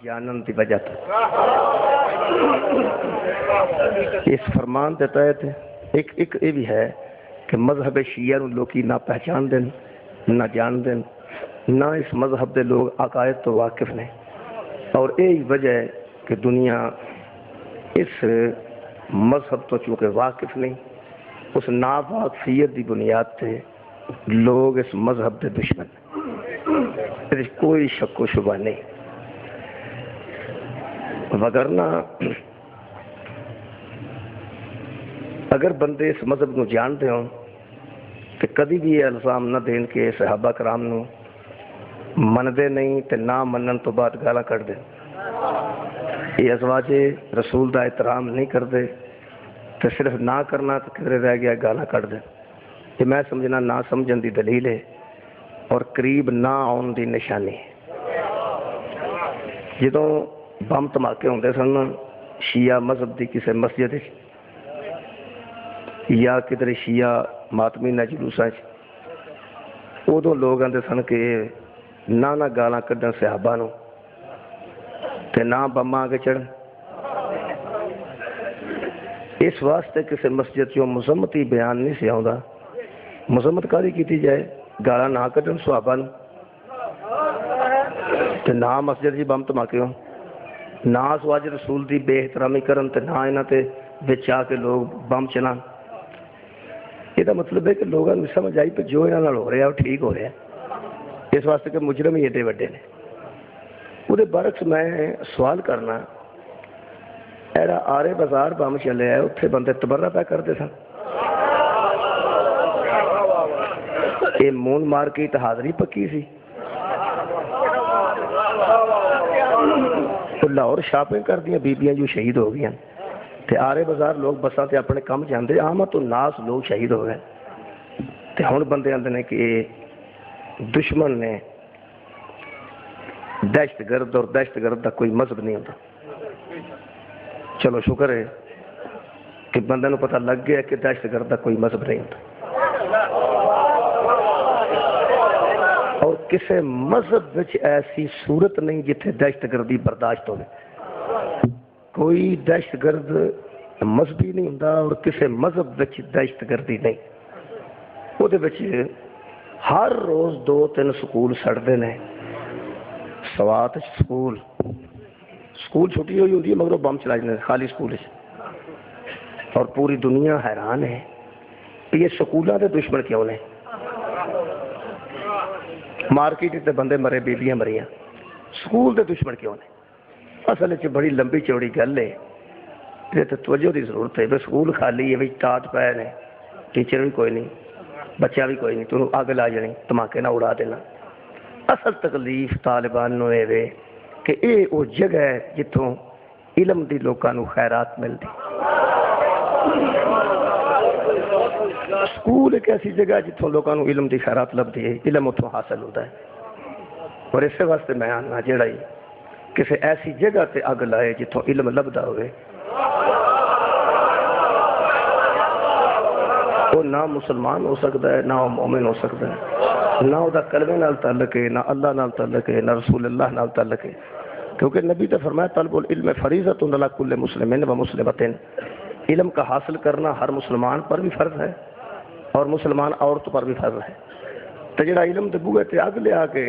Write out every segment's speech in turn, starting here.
جانن کی وجہ تو اس فرمان کے تحت ایک یہ بھی ہے کہ مذہب شیعہ نو لوکی نہ پہچان دیں نہ جان دیں، نہ اس مذہب دے لوگ عقائد تو واقف نے، اور یہی وجہ ہے کہ دنیا اس مذہب تو چونکہ واقف نہیں، اس ناواقفیت دی بنیاد تے لوگ اس مذہب دے دشمن، اس کوئی شک و شبہ نہیں۔ وگرنہ اگر بندے اس مذہب کو جانتے ہوں تو کدی بھی یہ الزام نہ دین کہ صحابہ کرام نو مندے نہیں تے نہ منن تو بعد گالا کٹ دیں، یہ ازواج رسول دا احترام نہیں کرتے تو صرف نہ کرنا تو کدھر رہ گیا گالا کٹ دیں، یہ میں سمجھنا نہ سمجھن دی دلیل ہے اور قریب نہ آن دی نشانی ہے۔ جدوں بم دھماکے ہوندے سن شیعہ مذہب دی کسی مسجد یا کدھر شیعہ ماتمینہ جلوساں ادو لوگ آتے سن کہ نہ گالاں کڈن صحابہ نو تے نہ بماں کے چڑھن، اس واسطے کسی مسجد چوں مذمتی بیان نہیں سی آوندا، مذمت کاری کیتی جائے گالاں نہ کڈن صحابہ نو تے نہ مسجد جی بم دھماکے ہون، نہ ازواج رسول دی بے احترامی کرن تے نہ انہاں تے وچ آ کے لوگ بم چلان۔ یہ مطلب ہے کہ لوگوں کو سمجھ آئی کہ جو انہوں ہو رہا ہے وہ ٹھیک ہو رہا ہے، اس واسطے کہ مجرم ہی ایڈے وڈے نے۔ وہ برعکس میں سوال کرنا، ایڑا آرے بازار بم چلے ہے اتنے بندے تبرہ پہ کرتے سن، یہ مون مارکیٹ حاضری پکی سی، لاہور شاپنگ کر دیا بیبیاں جو شہید ہو گئی تے آرے بازار لوگ بساں تے اپنے کم جاندے آمد تو ناس لوگ شہید ہو گئے تے ہن بندے آندے نے کہ دشمن نے دہشت گرد اور دہشت گرد کا کوئی مذہب نہیں ہوتا۔ چلو شکر ہے کہ بندے نو پتہ لگ گیا کہ دہشت گرد کا کوئی مذہب نہیں ہوتا، اور کسی مذہب وچ ایسی صورت نہیں جتھے دہشت گردی برداشت ہوئے، کوئی دہشت گرد مذہبی نہیں ہوں اور کسی مذہب وچ دہشت گردی نہیں، وہ ہر روز 2-3 سکول سڑتے ہیں، سوات سکول چھٹی ہوئی ہوتی ہے مگر بم چلا جاتے ہیں خالی سکول، اور پوری دنیا حیران ہے کہ یہ سکولوں کے دشمن کیوں نے؟ مارکیٹ تے بندے مرے بیبیاں مریاں، سکول کے دشمن کیوں نے؟ اصل بڑی لمبی چوڑی گل ہے، یہ تو توجہ کی ضرورت ہے۔ سکول خالی ہے، ٹاٹ پے نے، ٹیچر بھی کوئی نہیں، بچہ بھی کوئی نہیں، تو اگ لا جانی دھماکے نہ اڑا دینا۔ اصل تکلیف طالبان نو ہے کہ یہ وہ جگہ ہے جتوں علم دی لوگوں نو خیرات ملتی۔ سکول ایک ایسی جگہ ہے جتوں لوگوں نو علم دی خیرات لبتی ہے، علم اتوں حاصل ہوتا ہے، اور اسی واسطے میں آنا جڑا ہی کسی ایسی جگہ تے اگ لائے جتوں علم لبدا ہوئے، وہ نہ مسلمان ہو سکتا ہے، نہ وہ مومن ہو سکتا ہے، نہ وہ کلمے نال تعلق ہے، نہ اللہ نال تعلق ہے، نہ رسول اللہ نال تعلق ہے، کیونکہ نبی نے فرمایا طلب العلم فریضۃ علی کل مسلم و مسلمۃ، علم کا حاصل کرنا ہر مسلمان پر بھی فرض ہے اور مسلمان عورت پر بھی فرض ہے۔ تو جڑا علم دے بوئے تے اگ لیا کے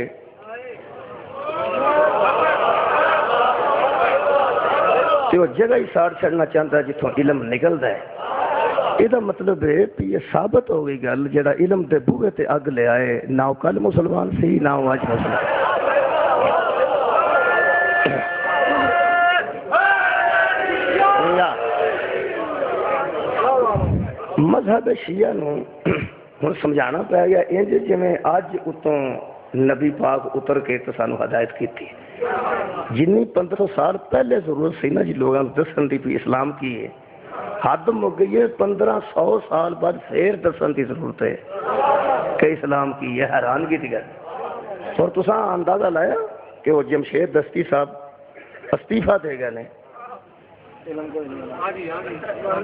وہ جگہ ہی ساڑ چھڑنا چاہتا ہے جتوں علم نکلتا ہے، یہ مطلب ہے کہ یہ ثابت ہو گئی گل جڑا علم دے بوئے تے اگ لے آئے نہ وہ کل مسلمان سی نہ وہ اج مسلمان۔ مذہب شیعہ نو ہن سمجھانا پہ گیا انج جویں اج اتوں نبی پاک اتر کے تو سانو ہدایت کی، جنی 1500 سال پہلے ضرورت سی نا جی لوگوں دسن دی بھی اسلام کی ہے، حد مک گئی ہے 1500 سال بعد پھر دسن کی ضرورت ہے کہ اسلام کی ہے، حیرانگی کی گل۔ اور تساں اندازہ لایا کہ وہ جمشید دستی صاحب استعفیٰ دے گئے نے،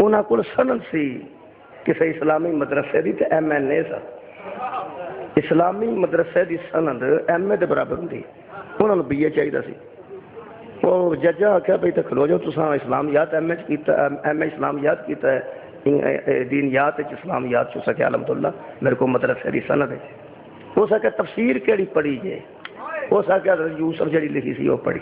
انہاں کول سند سی کسی اسلامی مدرسے دی تے MNA سا، اسلامی مدرسے دی سند MA دے برابر ہوندی، انہوں نے BA چاہیے سی، وہ ججا آخیا بھائی تو کھلو جاؤ، تصا اسلامیات ایم اے اسلامیات کیتا ہے، دینیات اسلامیات چ سکیا الحمدللہ میرے کو مدرسے کی سند ہے، ہو سکے تفسیر کیڑی پڑھی جے، ہو سکے حضرت یوسف جڑی لکھی سی وہ پڑھی۔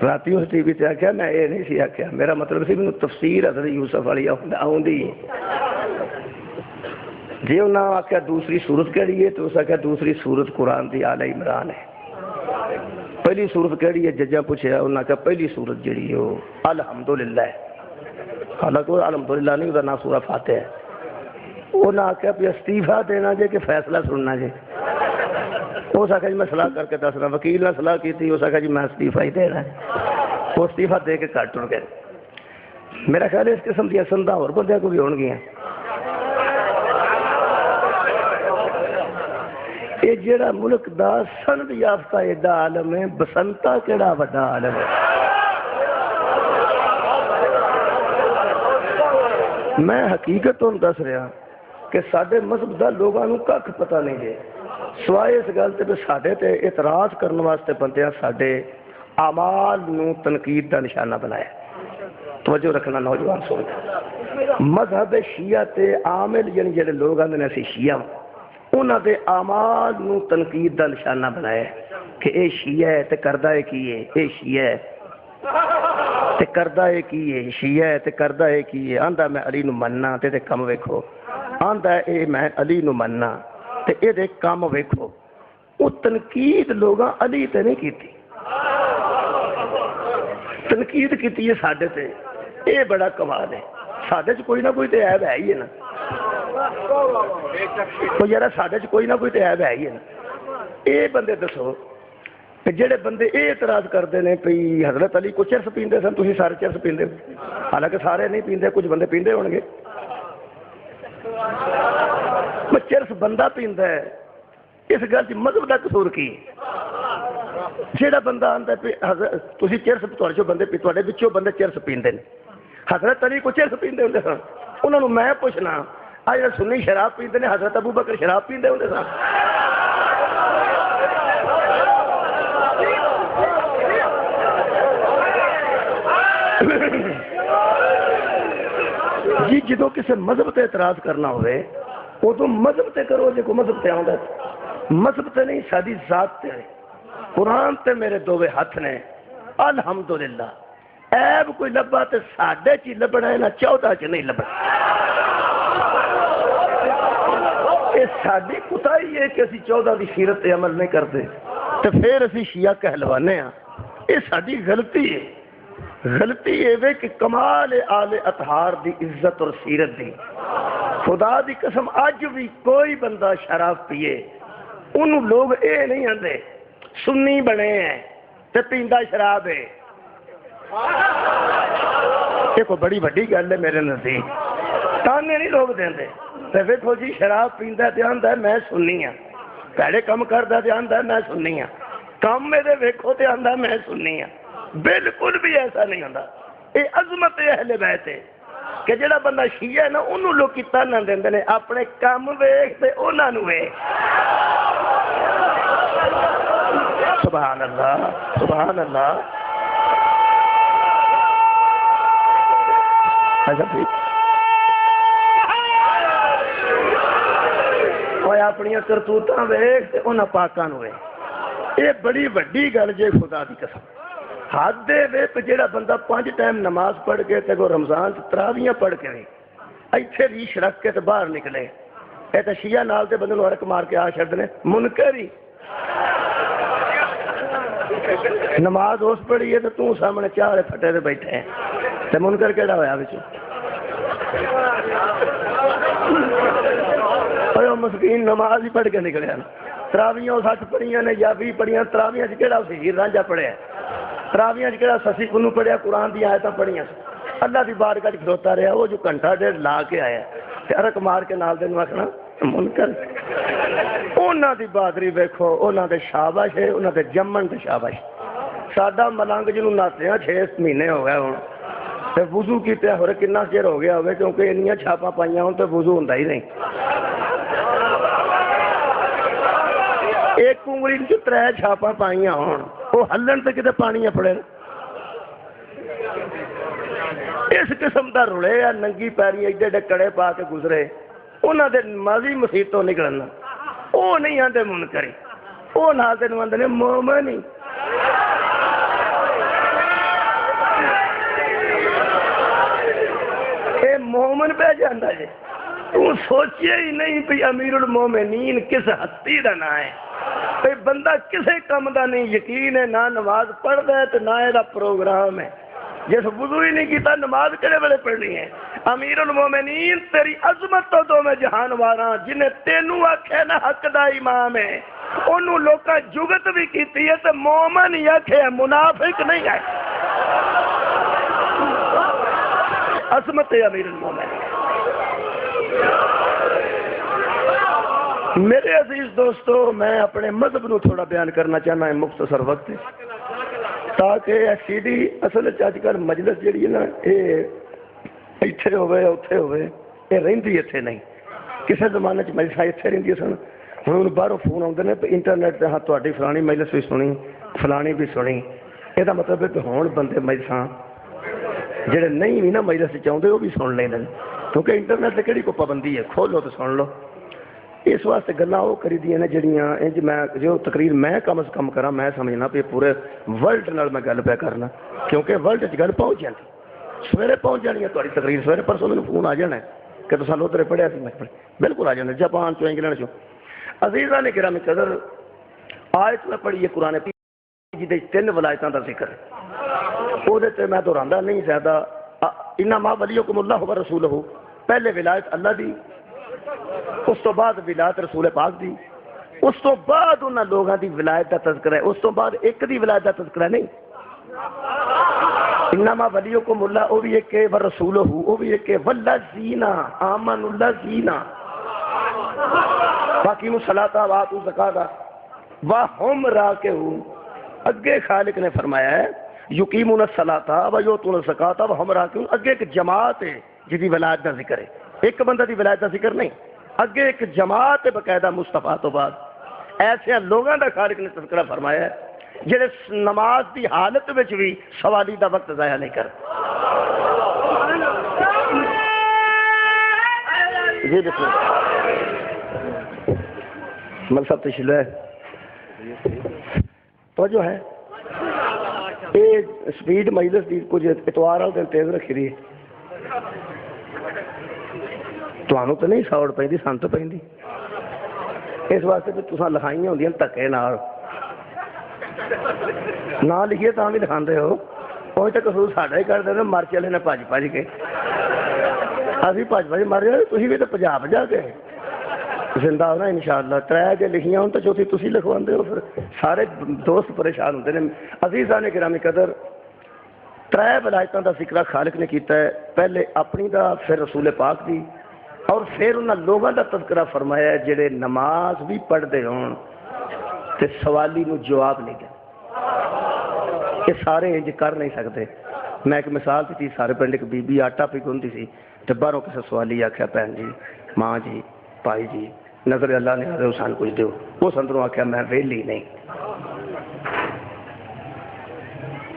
رات اس ٹی وی سے آخیا میں یہ نہیں سی آخیا، میرا مطلب سی مجھے تفسیر حضرت یوسف والی آؤندی جی انہوں نے آخیا دوسری سورت کہڑی ہے تو اس آخیا دوسری سورت قرآن دی آل عمران ہے۔ پہلی سورت کہڑی ہے ججا پوچھا، انہوں نے کہا پہلی سورت جڑی ہے وہ الحمدللہ ہے، حالانکہ وہ الحمدللہ نہیں، وہ نام سورہ فاتحہ ہے۔ انہوں نے آخیا بھی استعفیٰ دینا جے کہ فیصلہ سننا جے، اس آخیا جی میں صلاح کر کے دسنا، وکیل نے صلاح کی تھی، اس آخیا جی میں استعفیٰ ہی دینا ہے، وہ استعفیٰ دے کے کٹ ٹر گئے۔ میرا خیال ہے اس قسم کی سنداں اور بندیاں کو بھی ہون گیاں۔ یہ جڑا ملک دا سند یافتہ ایڈا عالم ہے، بسنتا کیڑا وڈا عالم ہے۔ میں حقیقت تو دس رہا کہ سارے مذہب دا لوگوں کو کھ پتہ نہیں ہے، سوائے اس گل تے ساڈے تے اعتراض کرنے واسطے بندیاں ساڈے اعمال نو تنقید دا نشانہ بنایا۔ توجہ رکھنا نوجوان سن، مذہب شیعہ تے عامل یعنی جڑے لوگ آندے نے اسی شیعہ انہاں دے اعمال نو تنقید دا نشانہ بنایا کہ اے شیعہ ہے تے کردہ ہے کی ہے، اے شیعہ ہے تے کردہ ہے کی ہے، شیعہ ہے تے کردہ ہے کی ہے، آندا میں علی نو مننا تے کم ویکھو، آندا اے میں علی نو مننا تے اے دے کام ویکھو۔ وہ تنقید لوگاں علی تے نہیں کیتی، تنقید کیتی ہے ساڈے تے، اے بڑا کمال ہے۔ ساڈے چ کوئی نہ کوئی تے عیب ہے ہی ہے نا، تو یار ساڈے چ کوئی نہ کوئی تے عیب ہے ہی ہے نا۔ اے بندے دسو کہ جڑے بندے اے اعتراض کرتے ہیں پی حضرت علی کو چرس پیندے سن، تسی سارے چرس پیندے ہو، حالانکہ سارے نہیں پیندے، کچھ بندے پیندے ہون گے۔ چرس بندہ پیندا ہے، اس گل مذہب دا قصور کی؟ جہاں بندہ آتا ہے تھی چرس تھوڑے بندے تھوڑے پچھوں بندے چرس پیندے نے، حضرت علی کو چرس پیندے ہوندے سن، انہوں نے میں پوچھنا آ جڑے سنی شراب پیندے نے حضرت ابو بکر شراب پیندے ہوندے سن؟ جی جدو کسی مذہب تے اعتراض کرنا ہوئے ادو مذہب تے کرو، جے کو مذہب تے آندا مذہب تے نہیں، ساری ذات تے قرآن تے میرے دووے ہاتھ نے الحمدللہ۔ عیب کوئی لبا تے ساڈے چ لبنا ہے، نہ 14 چ نہیں لبنا۔ یہ ساری کوتاہی ہے کہ اسی 14 دی سیرت تے عمل نہیں کرتے تو پھر اسی شیعہ کہلوانے ہاں، یہ ساری غلطی ہے۔ غلطی یہ کہ کمال آل اطہار دی عزت اور سیرت دی، خدا دی قسم اج بھی کوئی بندہ شراب پیے انہوں لوگ اے نہیں آندے سنی بنے ہیں تے پیندا شراب ہے، یہ کوئی بڑی بڑی گل ہے میرے نزدیک، تانے نہیں لوگ دیندے۔ تے ویکھو جی شراب پیندا تے آندا میں سنی ہاں، پیڑے کم کردا تے آندا میں سنی ہاں، کام میرے ویکھو تے آندا میں سنی ہاں۔ بالکل بھی ایسا نہیں ہوتا، یہ عظمت اہل بیت ہے کہ جڑا بندہ شیعہ ہے نا انہوں لوگ کی تانا دیندے نے اپنے کام ویکھ تے انہاں نوں ویکھ۔ سبحان اللہ سبحان اللہ۔ ایسا ٹھیک کوئی اپنی کرتوتاں ویکھ تے انہاں پاکاں نوں ویکھ، یہ بڑی وڈی گل جے خدا دی قسم۔ حد دے وچ جڑا بندہ 5 ٹائم نماز پڑھ کے تے کو رمضان تراویاں پڑھ کے ایتھے ریش رکھ کے تے باہر نکلے، اے تے شیعہ نال تے بندے نوں ہرک مار کے آ چھڈنے منکر ہی۔ نماز اس پڑھی ہے تے تو سامنے چارے پھٹے تے بیٹھے ہیں تے منکر کیڑا ہویا وچ؟ اوہ مسکین نماز ہی پڑھ کے نکلیا، تراویاں 60 پڑھیاں نے یا 20 پڑھیاں، تراویاں چ کیڑا سی رانجھا پڑھیا، تراویاں چ کیڑا سسی کنوں پڑھیا، قرآن دی آیتاں پڑھیاں، اللہ دی بارگاہ وچ کھلوتا رہیا، وہ جو گھنٹہ ڈیڑھ لا کے آیا تے ارک مار کے نال دے نوں آکھنا منکر۔ انہاں دی بہادری ویکھو، انہاں دے شاباش ہے، انہاں دے جمن تے شاباش۔ ساڈا ملنگ جنوں ناتیاں 6 مہینے ہو گئے ہن تے وضو کیتے ہور کنا چیر ہو گیا ہوے کیونکہ انیاں چھاپاں پائیاں ہون تے وضو ہوندا ہی نہیں۔ انگلی چ 3 چھاپاں پائیاں ہون وہ ہلن تے کتے پانی اپڑے اس قسم دا رلے یا ننگی پیری ایڈے ایڈے کڑے پا کے گزرے انہاں دے ماضی مسیح تو نکلنا وہ نہیں آندے منکری وہ نال دے آندے نے مومن ہی اے مومن پہ جاندا جے تو سوچے ہی نہیں پی امیر المومنین کس ہستی دا نام ہے پہ بندہ کسے کم دا نہیں یقین ہے نہ نماز پڑھ دے تو نہ یہ پروگرام ہے جس وضو ہی نہیں کیتا نماز کڑے بڑے پڑھنی ہے امیر المومنین تیری عظمت تو دو میں جہان واراں جنہیں تینوں آکھے نہ حق دا امام ہے انہوں لوکاں جگت بھی کیتی ہے تو مومن ہی آکھے منافق نہیں ہے عظمت ہے امیر المومنین میرے عزیز دوستو میں اپنے مذہب نو تھوڑا بیان کرنا چاہنا ہے مختصر وقت تاکہ سی ڈی اصل اج کل مجلس جڑی ہے نا یہ ایتھے ہوئے اوتھے ہوئے یہ رہندی ایتھے نہیں کسے زمانے چ مجلس ایتھے رہندی سن ہن باہروں فون آندے نے انٹرنیٹ تے ہاں تہاڈی فلانی مجلس بھی سنی فلانی بھی سنی یہ مطلب ہے کہ ہون بندے مجلساں جڑے نہیں بھی نا مجلس چاہتے وہ بھی سن لیں کیونکہ انٹرنیٹ تے کہڑی کو پابندی ہے کھولو تو سن لو اس واسطے گلاں وہ کری دیاں نے جڑیاں انج میں جو تقریر میں کم از کم کراں میں سمجھنا پہ پورے ورلڈ نال میں گل پہ کرنا کیونکہ ورلڈ وچ گل پہنچ جاندی سویرے پہنچ جانی ہے تہاڈی تقریر سویرے پرسوں مینوں فون آ جانا ہے کہ تساں لوترے پڑھیا سی میں بالکل آ جانا جاپان چوں انگلینڈ چوں عزیزاں نے گرامی قدر آیت میں پڑھی ہے قرآن پاک جہدے 3 ولایتاں دا ذکر ہے وہ تے میں دہراندا نہیں زیادہ انما ولیکم اللہ و رسولہ پہلے ولایت اللہ دی اس تو بعد ولایت رسول پاک دی اس تو بعد انہاں لوگاں دی ولایت دا تذکرہ ہے اس تو بعد ایک دی ولایت دا تذکرہ نہیں انما ولیکم اللہ وہ بھی ایک ہے ورسولہ وہ بھی ایک ہے والذین آمنوا الذین واقیموا الصلاۃ وآتوا الزکاۃ وہم راکعون اگے خالق نے فرمایا ہے یقیمون الصلاۃ ویؤتون الزکاۃ وہم راکعون اگے ایک جماعت ہے جدی ولایت دا ذکر ہے ایک بندہ دی ولایت دا ذکر نہیں اگے ایک جماعت باقاعدہ مصطفیٰ تو بعد ایسے لوگوں دا خالق نے تذکرہ فرمایا ہے جڑے نماز دی حالت وچ بھی سوالی دا وقت ضائع نہیں کرتے جی بسم اللہ مل صاحب تشریف ہے توجہ ہے یہ سپیڈ مجلس دی کچھ اتوار والے دن تیز رکھی رہی ہے تمہوں تو نہیں سوڑ پہ سن تو پہ اس واسطے کہ تصا لکھائی ہوں دکے نہ لکھیے تو بھی لکھا ہو وہ تو قصور ساڈا ہی کرتے ہیں مر چلے نے بج بج کے ابھی بج بج مر جائے تھی بھی تو پجا پجا کے زندہ ہونا ان شاء اللہ 3 جی لکھیاں ہوں تو چوتھی تھی لکھواتے ہو پھر سارے دوست پریشان ہوتے ہیں عزیزاں نے گرامی قدر 3 ولایتاں دا ذکر خالق نے کیتا ہے پہلے اپنی دا پھر رسول پاک دی اور پھر انہاں لوگوں دا تذکرہ فرمایا ہے جڑے نماز بھی پڑھتے ہون تے سوالی نو جواب نہیں دے یہ سارے انج کر نہیں سکتے میں ایک مثال دیتی سارے پنڈ ایک بی بی آٹا پگھندی سی تے باہروں کسے سوالی آکھیا بہن جی ماں جی بھائی جی نظر اللہ نے حضرت حسین کچھ دیو اس اندروں آکھیا میں ویلی نہیں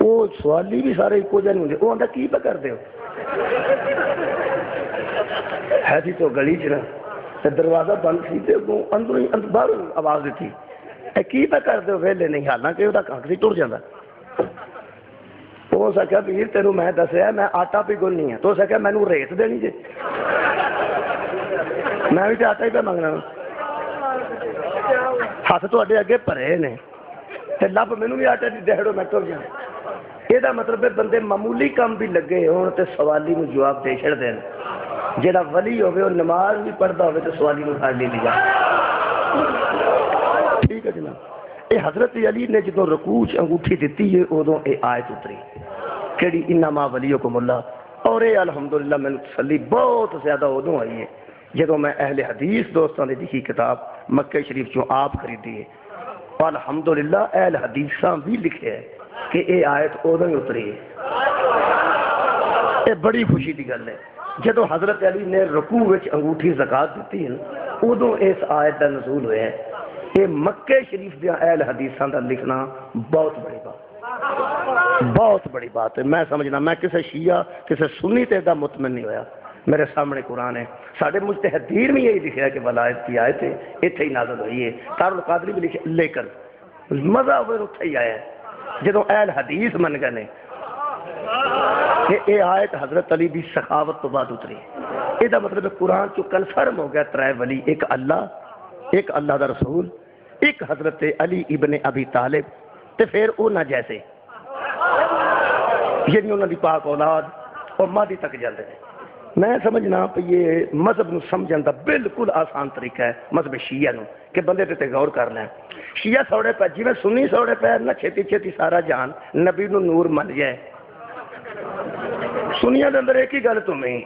وہ سوالی بھی سارے ایک جہے نہیں وہ آندا کی پہ کر دیو ہے تھی تو گلی چ نا دروازہ بند سی تے اندروں باہر آواز دیتی اے کی پہ کر دیو ویلے نہیں حالانکہ وہ کانک سی ٹر جاتا وہ سکیا پیر تینوں میں دسیا میں آٹا پگھلنی ہے تو سکیا مینوں ریت دینی جے میں بھی تو آٹا ہی پہ منگنا ہاتھ تے اگے بھرے نے لب مینوں بھی آٹا دی دہڑو میں ٹر جانا یہ مطلب ہے بندے معمولی کام بھی لگے ہون تے سوالی نو جواب دے چھڑ دین جڑا ولی ہوے اور نماز بھی پڑھدا ہوے تے سوالی نو کھڑ نہیں لیا ٹھیک ہے جناب یہ حضرت علی نے جدوں رکوع چ انگوٹھی دتی ہے اودوں یہ آیت اتری کیڑی انما ولیکم اللہ اور یہ الحمدللہ میں تسلی بہت زیادہ ادوں آئی ہے جدوں میں اہل حدیث دوستاں دی لکھی کتاب مکہ شریف چوں آپ خریدی ہے اور الحمدللہ اہل حدیثاں بھی لکھے ہے کہ یہ آیت ادوں ہی اتری ہے یہ بڑی خوشی کی گل ہے جدو حضرت علی نے رکوع وچ انگوٹھی زکات دیتی ہے ادوں اس آیت کا نزول ہوا ہے یہ مکے شریف دیا اہل حدیثاں دا لکھنا بہت بڑی بات، بہت بڑی بات ہے۔ میں سمجھنا میں کسی شیعہ کسی سنی تے دا مطمئن نہیں ہویا، میرے سامنے قرآن ہے، سارے مجتہدین میں یہی لکھا ہے کہ ولایت کی آیت ہے اتنے ہی نازل ہوئی ہے، دار القادری بھی لکھے، لیکن مزہ ہوئے اتنے ہی آیا ہے جدوں اہل حدیث من گئے کہ یہ آیت حضرت علی دی سخاوت تو بعد اتری، یہ مطلب قرآن چو کنفرم ہو گیا ترائے ولی، ایک اللہ دا رسول، ایک حضرت علی ابن ابی طالب، تے پھر اونا جیسے یعنی انہوں دی پاک اولاد اور مادی تک جاندے ہیں۔ میں سمجھنا کہ یہ مذہب نو سمجھن دا بالکل آسان طریقہ ہے مذہب شیعہ نو، کہ بندے تے غور کر لیں۔ شیعہ سوڑے پہ جی میں سنی سوڑے پہ نہ چھتی چھتی سارا جان نبی نو نور من جائے، سنیا دے اندر ایک ہی گل تمہیں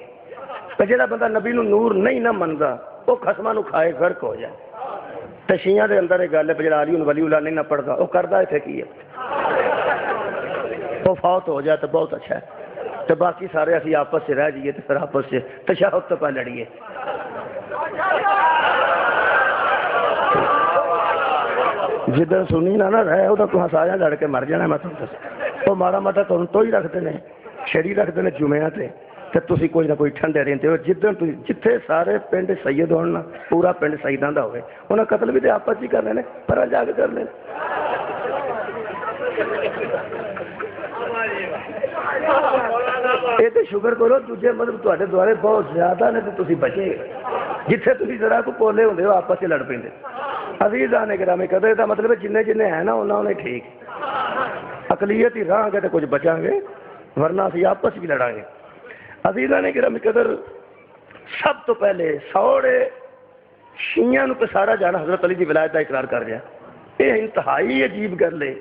کہ جڑا بندہ نبی نو نور نہیں نہ مندا وہ خصماں نو کھائے غرق ہو جائے، تے شیعہ دے اندر ایک گل ہے جڑا علی ولی اللہ نہیں نہ پڑھدا وہ کردا ایتھے کی ہے، وہ فوت ہو جائے تو بہت اچھا ہے، تو باقی سارے اسی آپس سے رہ جائیے تو پھر آپس سے تشہد تو پہ لڑیے۔ جدھر سنی نہ رہے وہ تو سارا لڑ کے مر جانا، میں تمہیں دس وہ ماڑا ماٹا تو ہی رکھتے ہیں، چھڑی رکھتے ہیں جمعہ تے تسی کوئی نہ کوئی ٹھنڈے رہتے ہو، جتھے سارے پنڈ سید ہونا پورا پنڈ سیداں دا ہوئے، انہیں قتل بھی تو آپس ہی کر لینے، پر جا کے کر لینے۔ یہ تو شکر کرو دوجے مطلب تے دوارے بہت زیادہ نے تو تسی بچے، جتھے تسی ذرا کو پولے ہوندے ہو آپس سے لڑ پیندے۔ عزیزاں نے گرامی قدر دا مطلب جننے جننے ہیں نا انہوں نے ٹھیک، اقلیت ہی رہاں گے تو کچھ بچاں گے ورنہ اسی آپس بھی لڑاں گے۔ عزیزاں نے گرامی قدر سب تو پہلے سوڑے شیعہ نو سارا جانا حضرت علی دی ولایت دا اقرار کر رہا، یہ انتہائی عجیب گل ہے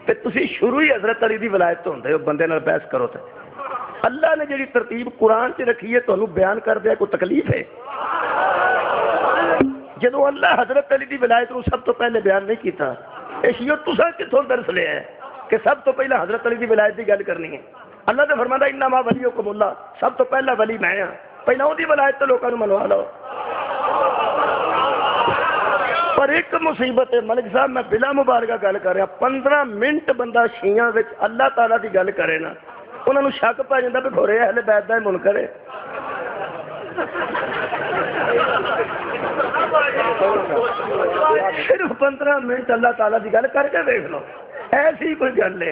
کہ تسی شروع ہی حضرت علی دی ولایت تو ہوندے ہو، بندے نال بحث کرو تے اللہ نے جڑی ترتیب قرآن سے رکھی ہے تو بیان کر دیا کوئی تکلیف ہے؟ جدو اللہ حضرت علی دی ولایت کو سب تو پہلے بیان نہیں کیتا، شیعہ تساں کتھوں درس لیا ہے کہ سب تو پہلے حضرت علی دی ولایت دی گل کرنی ہے؟ اللہ نے فرمایا انما ولیکم اللہ، سب تو پہلا ولی میں ہاں، پہلا وہ دی ولایت تو لوگوں منوا لو۔ پر ایک مصیبت ہے ملک صاحب، میں بلا مبارکہ گل کر رہا، 15 منٹ بندہ شیعہ وچ اللہ تعالیٰ دی گل کرے نا انہوں نے شک پا جاتا کہ گھورے اہل بیت دا منکر ہے۔ صرف 15 منٹ اللہ تعالیٰ دی گل کر کے دیکھ لو، ایسی کوئی گل ہے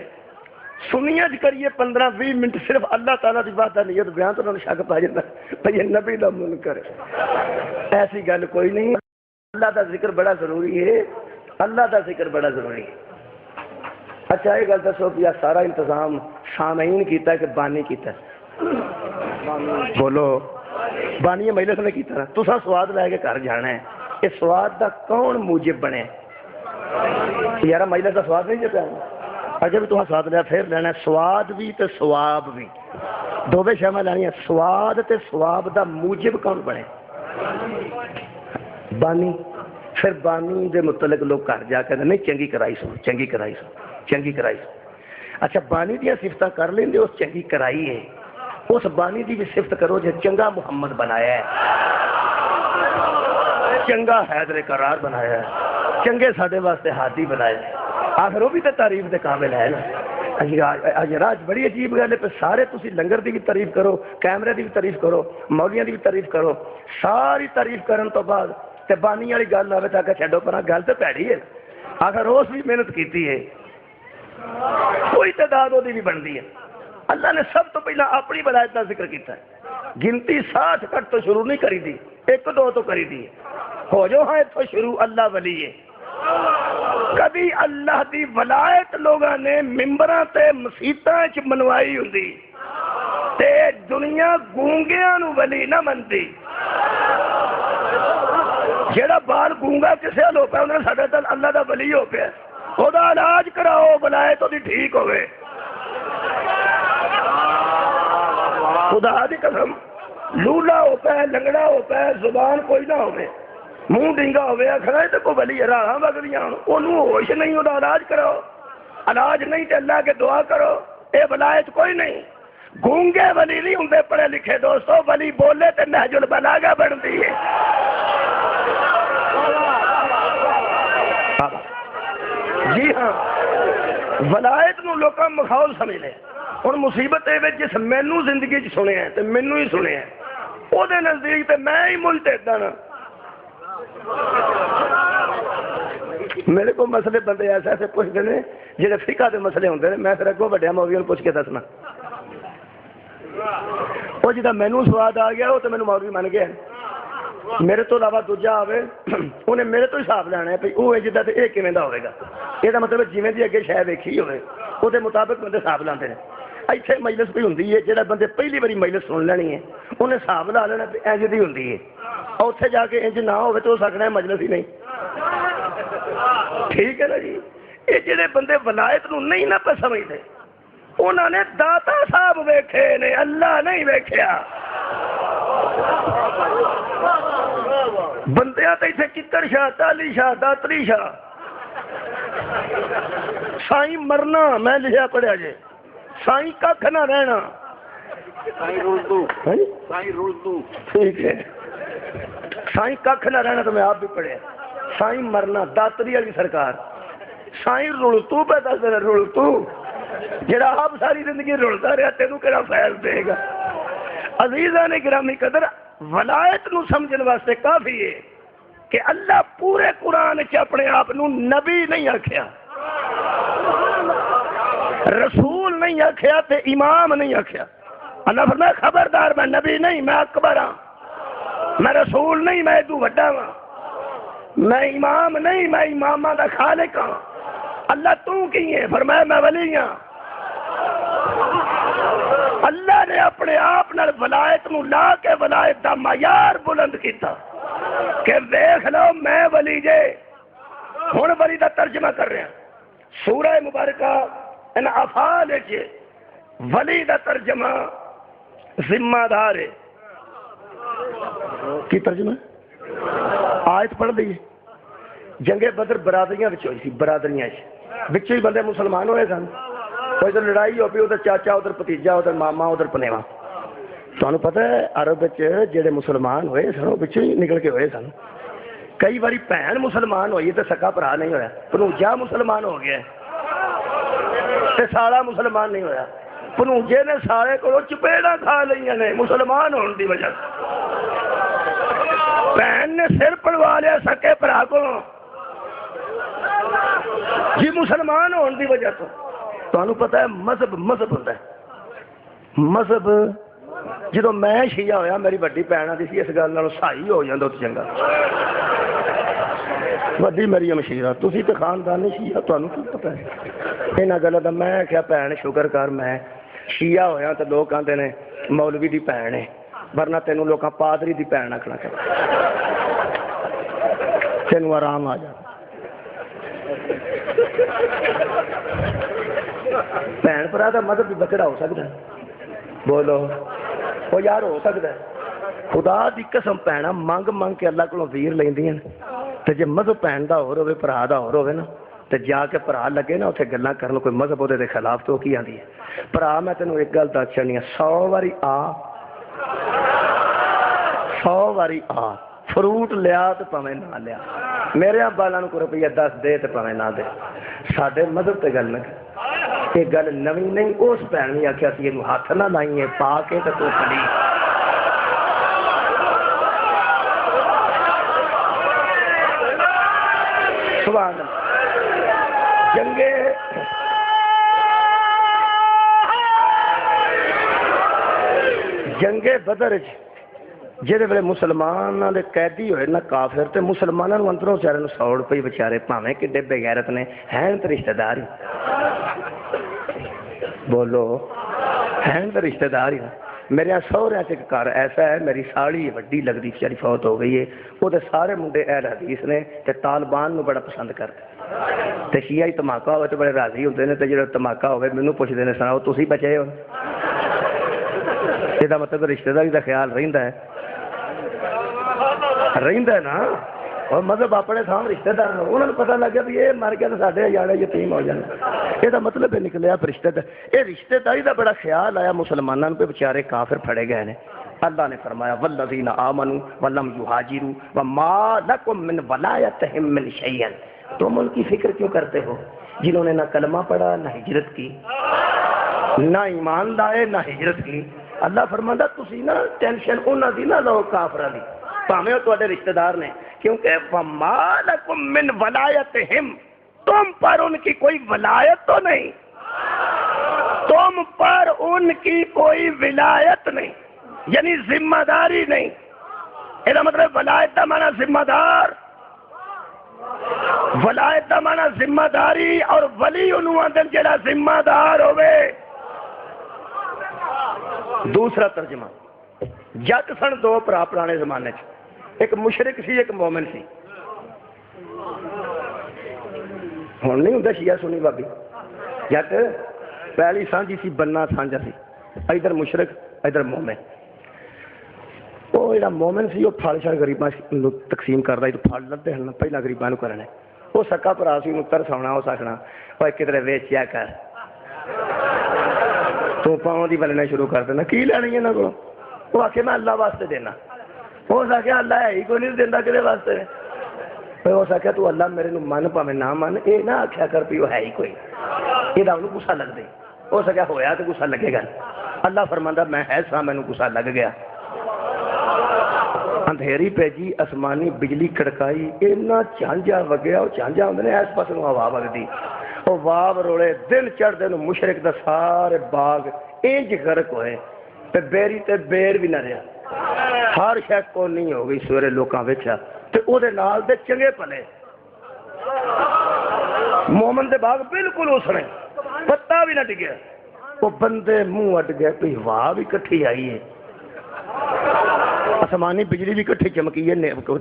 سنیا کریے 15-20 منٹ صرف اللہ تعالیٰ دی بات نہیں ہے تو بیان تو انہوں نے شک پا جاتا بھائی یہ نبی دا منکر ہے، ایسی گل کوئی نہیں۔ اللہ دا ذکر بڑا ضروری ہے، اللہ دا ذکر بڑا ضروری ہے۔ اچھا یہ گل دسو کہ سارا انتظام سامعین کیتا ہے کہ بانی کیتا ہے؟ بولو بانی مجلس نے کیتا ہے، تسا سواد لے کے گھر جانا ہے، اس سواد دا کون موجب بنے؟ یار مجلس دا سواد نہیں جاتا، اچھا بھی تمہیں سواد لیا پھر لینا ہے، سواد بھی تے سواب بھی دونوں شامل لینی ہے، سواد تے سواب دا موجب کون بنے؟ بانی۔ پھر بانی دے متعلق لوگ گھر جا کے نہیں چنگی کرائی سو، چنگی کرائی سو، چنگی کرائی سو۔ اچھا بانی دیا صفتہ کر لیں دے اس چنگی کرائی ہے، اس بانی دی بھی صفت کرو جو چنگا محمد بنایا ہے، چنگا حیدر قرار بنایا ہے، چنگے ساڈے واسطے ہادی بنائے، آخر وہ بھی تو تعریف دے قابل ہے نا۔ اج راج بڑی عجیب گل ہے پہ سارے تسی لنگر دی بھی تعریف کرو، کیمرے دی بھی تعریف کرو، مولیاں دی بھی تعریف کرو، ساری تعریف کرن تو بعد تے بانی والی گل آوے تاکہ چھڈو پرا گل تے پیڑی ہے، آخر روز بھی محنت کیتی ہے، کوئی تعداد وہ بھی بنتی ہے۔ اللہ نے سب تو پہلا اپنی ولایت کا ذکر کیتا ہے، گنتی 60 کٹ تو شروع نہیں کری دی، 1-2 تو کری دی، ہو جو ہاں تو شروع اللہ ولی ہے۔ کبھی اللہ دی ولایت لوگاں نے ممبراں تے مسیتاں چ منوائی ہوندی تے دنیا گونگیاں نو ولی نہ منتی، جیڑا بال گونگا کسے ہل ہو پیا انہوں نے ساڈا تے اللہ دا ولی ہو پیا، خدا علاج کراؤ ولایت دی ٹھیک ہوئے۔ خدا دی قسم لولا ہو پیا، لنگڑا ہو پیا، زبان کوئی نہ ہوئے، منہ ڈنگا ہوئے، کھڑا ہے تو کوئی ولی راہ بگڑیاں انہوں ہوش نہیں، انہوں علاج کرو، علاج نہیں تے اللہ کے دعا کرو، اے ولایت کوئی نہیں۔ گونگے ولی نہیں ہوں پڑھے لکھے دوستو، ولی بولے تے نہج البلاغہ بنتی ہے۔ ولایت نو لوکاں مخاول سمجھ لے. ہن مصیبت اے وچ جس مینوں زندگی چ سنیا تے مینوں ہی سنیا او دے نزدیک تے میں ہی ملتہد ہاں. میرے کو مسئلے بندے ایسے ایسے پوچھتے ہیں جہاں فقہ دے مسئلے ہوندے نے میں پھر اگوں وڈیا مولویوں نوں پوچھ کے دسنا. وہ جہاں مینوں سواد آ گیا وہ تو مینوں مولوی من گیا. میرے تو علاوہ دوجا آوے انہیں میرے تو حساب لینا ہے بھائی وہ جدا تو یہ کیویں دا ہوئے گا. یہ مطلب جویں دی اگے شے ویکھی ہوئے وہ مطابق بندے حساب لاندے نے. ایتھے مجلس بھی ہوندی ہے جہاں بندے پہلی باری مجلس سن لینی ہے انہیں حساب لا لینا انج دی ہوندی ہے. اور اتنے جا کے انج نہ ہوئے تو ہو سکنا ہے مجلس ہی نہیں. ٹھیک ہے نا جی. یہ جڑے بندے ولایت نو نہیں نہ پہ سمجھتے انہوں نے داتا صاحب ویکھے نے اللہ نہیں ویکھیا. بندیاں تے ایتھے ککر شاہ تالی شاہ داتری شاہ سائیں مرنا میں لکھیا پڑھیا جے سائیں ککھ نہ رہنا ٹھیک ہے سائیں ککھ نہ رہنا تو میں آپ بھی پڑھیا سائیں مرنا داتری والی سرکار سائیں رلتو پہ دس دے رلتو جڑا آپ ساری زندگی رلتا رہا تینوں کہڑا فیض دے گا. عزیزان گرامی قدر ولایت نو سمجھن واسطے کافی ہے کہ اللہ پورے قرآن چ اپنے آپ نو نبی نہیں آکھیا رسول نہیں آکھیا تے امام نہیں آکھیا. اللہ فرمایا خبردار میں نبی نہیں میں اکبر ہاں میں رسول نہیں میں تو وڈا ہاں میں امام نہیں میں امامہ دا خالق ہاں. اللہ تو کی ہے فرمایا میں ولی ہاں. اللہ نے اپنے آپ نال ولایت نو لا کے ولایت دا معیار بلند کیتا کہ دیکھ لو میں ولی جے. ہن ولی دا ترجمہ کر رہے ہیں سورہ مبارکہ ان افعال وچ ولی دا ترجمہ ذمہ دار ہے. کی ترجمہ آیت پڑھ دی جنگ بدر برادریاں وچ ہوئی سی برادریاں وچ ہی بندے مسلمان ہوئے سن. کوئی تو لڑائی ہو پئی ادھر چاچا ادھر بھتیجا ادھر ماما ادھر پنیوا. تمہیں پتہ ہے عرب جڑے مسلمان ہوئے سن وہ پچھوں ہی نکل کے ہوئے سن. کئی باری بھن مسلمان ہوئی تو سکا بھرا نہیں ہویا بھنوجا مسلمان ہو گیا تے سالا مسلمان نہیں ہویا. بھنوجے نے سارے کو چپیڑا کھا لیا نے مسلمان ہونے کی وجہ سے. بہن نے سر پڑوا لیا سکے بھرا کو جی مسلمان ہونے کی وجہ سے. تمہیں پتہ ہے مذہب ہوتا ہے مذہب. جدو میں شیعہ ہویا میری وڈی بھن آتی سی اس گل نال سائی ہو جاتا تو چنگا. وڈی میری مشیرہ تسی تو خاندانی شیعہ تمہیں کی پتہ ہے یہاں گلوں کا. میں کیا بھن شکر کر میں شیعہ ہویا تو لوگ کہتے ہیں مولوی دی بھن ہے ورنہ تینوں لوگ پادری دی بھن آکھنا چاہتے تینوں آرام آ جاتا. بھن برا کا مذہب بھی بکرا ہو سکتا ہے بولو وہ یار ہو سکتا ہے. خدا دی قسم بھن منگ منگ کے اللہ کو ویر لیندیاں تے جے مذہب بھن دا ہور ہوے بھرا دا ہور ہوے نا تے جا کے بھرا لگے نا اتنے گلاں کرن کوئی مذہب وہ دے خلاف تو کی آندی ہے. بھرا میں تینوں ایک گل دس چڑنی 100 واری آ 100 واری آ فروٹ لیا تو پویں نہ لیا میرے بالاں کو روپیہ 10 دے تو پویں نہ دے ساڈے مذہب تے گل نہ یہ گل نویں نہیں. اس بھن نے آخیا سی یہ ہاتھ نہ لائیے پا کے تو چلی. سبحان اللہ. جنگے بدر جہے ویلے مسلمانوں کے قیدی ہوئے نا کافر تے مسلمانوں اندروں بچارے سوڑ پئی بچارے پاویں کڈے بے غیرت نے ہیں تو رشتہ دار ہی بولو ہیں تو رشتہ دار ہی. میرے سہرے سے ایک گھر ایسا ہے میری ساڑی وڈی لگتی بچاری فوت ہو گئی ہے وہ سارے منڈے اہل حدیث نے تے طالبان نو بڑا پسند کرتے تے شیعہ ہی دھماکہ ہوئے تو بڑے راضی ہوتے ہیں تے جڑا دھماکہ ہوئے مینوں پوچھتے ہیں سناؤ تسی بچے ہو. یہ مطلب رشتہ داری کا خیال رہندا ہے نا. اور مذہب اپنے تھان رشتہ دار انہوں نے پتہ لگ گیا بھی یہ مر گیا تو سارے یاڑے یتیم ہو جانے. یہ مطلب نکلیا رشتہ دار. یہ رشتہ داری کا بڑا خیال آیا مسلمانوں پہ بچارے کافر پھڑے گئے ہیں. اللہ نے فرمایا والذین آمنوا ولم یہاجروا وما لکم من ولایتہم من شیء. تم ان کی فکر کیوں کرتے ہو جنہوں نے نہ کلمہ پڑھا نہ ہجرت کی، نہ ایمان لائے نہ ہجرت کی؟ اللہ فرماتا تسی نا ٹینشن انہاں دی نہ لو کافراں دی، بھاویں وہ تواڈے رشتہ دار نے، کیونکہ فما لکم من ولایتہم، تم پر ان کی کوئی ولایت تو نہیں، تم پر ان کی کوئی ولایت نہیں، یعنی ذمہ داری نہیں۔ یہ مطلب ولایت کا معنی ذمہ دار، ولایت کا معنی ذمہ داری، اور ولی انہوں آندن جڑا ذمہ دار ہوئے۔ دوسرا ترجمہ، جٹ سن دو پرا پرانے زمانے چ، ایک مشرک سی ایک مومن سی۔ ہوں نہیں ہوں شیعہ سنی بابی، جٹ پہلی سانجی سی بننا سانجا سی، ادھر مشرک ادھر مومن۔ وہ جڑا مومن سی وہ پھل شل غریباں تقسیم کرتا سی، تو پھل لدے ہیں پہلا غریباں کرنے، وہ سکا بھرا سی انہوں ترس آنا، اس آخنا وہ کدھر ویچیا کر، تو پاؤں دی بلنا شروع کر دینا، کی لینی ہے کو؟ وہ آخے میں اللہ واسطے دینا، اس آخیا اللہ ہے ہی کوئی نہیں دینا کدے واسطے، اس آخیا تو اللہ میرے من پاوے نہ من، یہ نہ آخیا کر بھی وہ ہے ہی کوئی، یہ انہوں غصہ لگ دے، اس آخیا ہویا تو غصہ لگے گا۔ اللہ فرماندا میں ہے سا، مینوں غصہ لگ گیا۔ اندھیری پہ جی، آسمانی بجلی کڑکائی، اینا چانجا وگیا، وہ چانجا ہوندے نے اس پاسے ہوا وگدی، وہ واو روڑے، دن چڑھدے نو مشرک دا سارے باغ انج غرق ہوئے، تے بیری تے بیر بھی نہ رہا، ہر شے کو نہیں ہو گئی، سویرے لوکاں ویکھیا تے او دے نال دے چنگے پلے، مومن دے باغ بالکل اسنے، پتا بھی نہ ڈگیا، وہ بندے منہ اڈ گئے، کوئی ہوا بھی کٹھی آئی ہے، آسمانی بجلی بھی کٹھی چمکی ہے،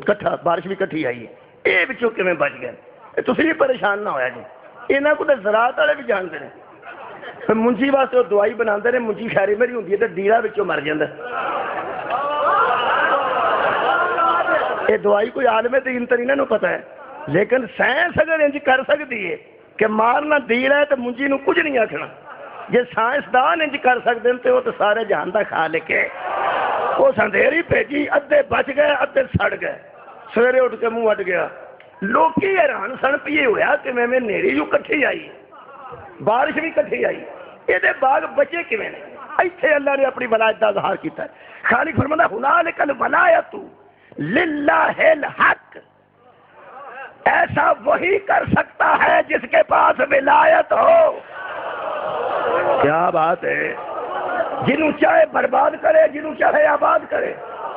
کٹھا بارش بھی کٹھی آئی ہے، یہ بچوں کیویں بچ گئے؟ تسی بھی پریشان نہ ہویا جی، انہاں کو تے زراعت والے بھی جانتے ہیں، پھر منجی واسطے وہ دوائی بناندے نے، منجی خیری میری ہوندی ہے تے ڈیڑا وچوں مر جاندا، یہ دوائی کوئی عالم دین تے انہاں نوں پتہ ہے، لیکن سائنس اگر انج کر سکتی ہے کہ مارنا دیڑ ہے تے منجی نوں کچھ نہیں آکھنا، جے سائنسدان انج کر سکتے ہیں تے وہ تے سارے جہان دا خالق ہے۔ وہ اندھیری بھیجی، ادھے بچ گئے ادھے سڑ گئے، سویرے اٹھ کے منہ اڈ گیا، لوکی حیران سن پیے ہویا کہ میں نیری جو کٹھی آئی، بارش بھی کٹھی آئی، یہ باغ بچے کیویں نے؟ ایتھے اللہ نے اپنی ولایت کا اظہار کیتا ہے۔ خالق فرماتا ہنالک الولایۃ للہ الحق، ایسا وہی کر سکتا ہے جس کے پاس ولایت ہو۔ کیا بات ہے، جنہوں چاہے برباد کرے، جنہوں چاہے آباد کرے،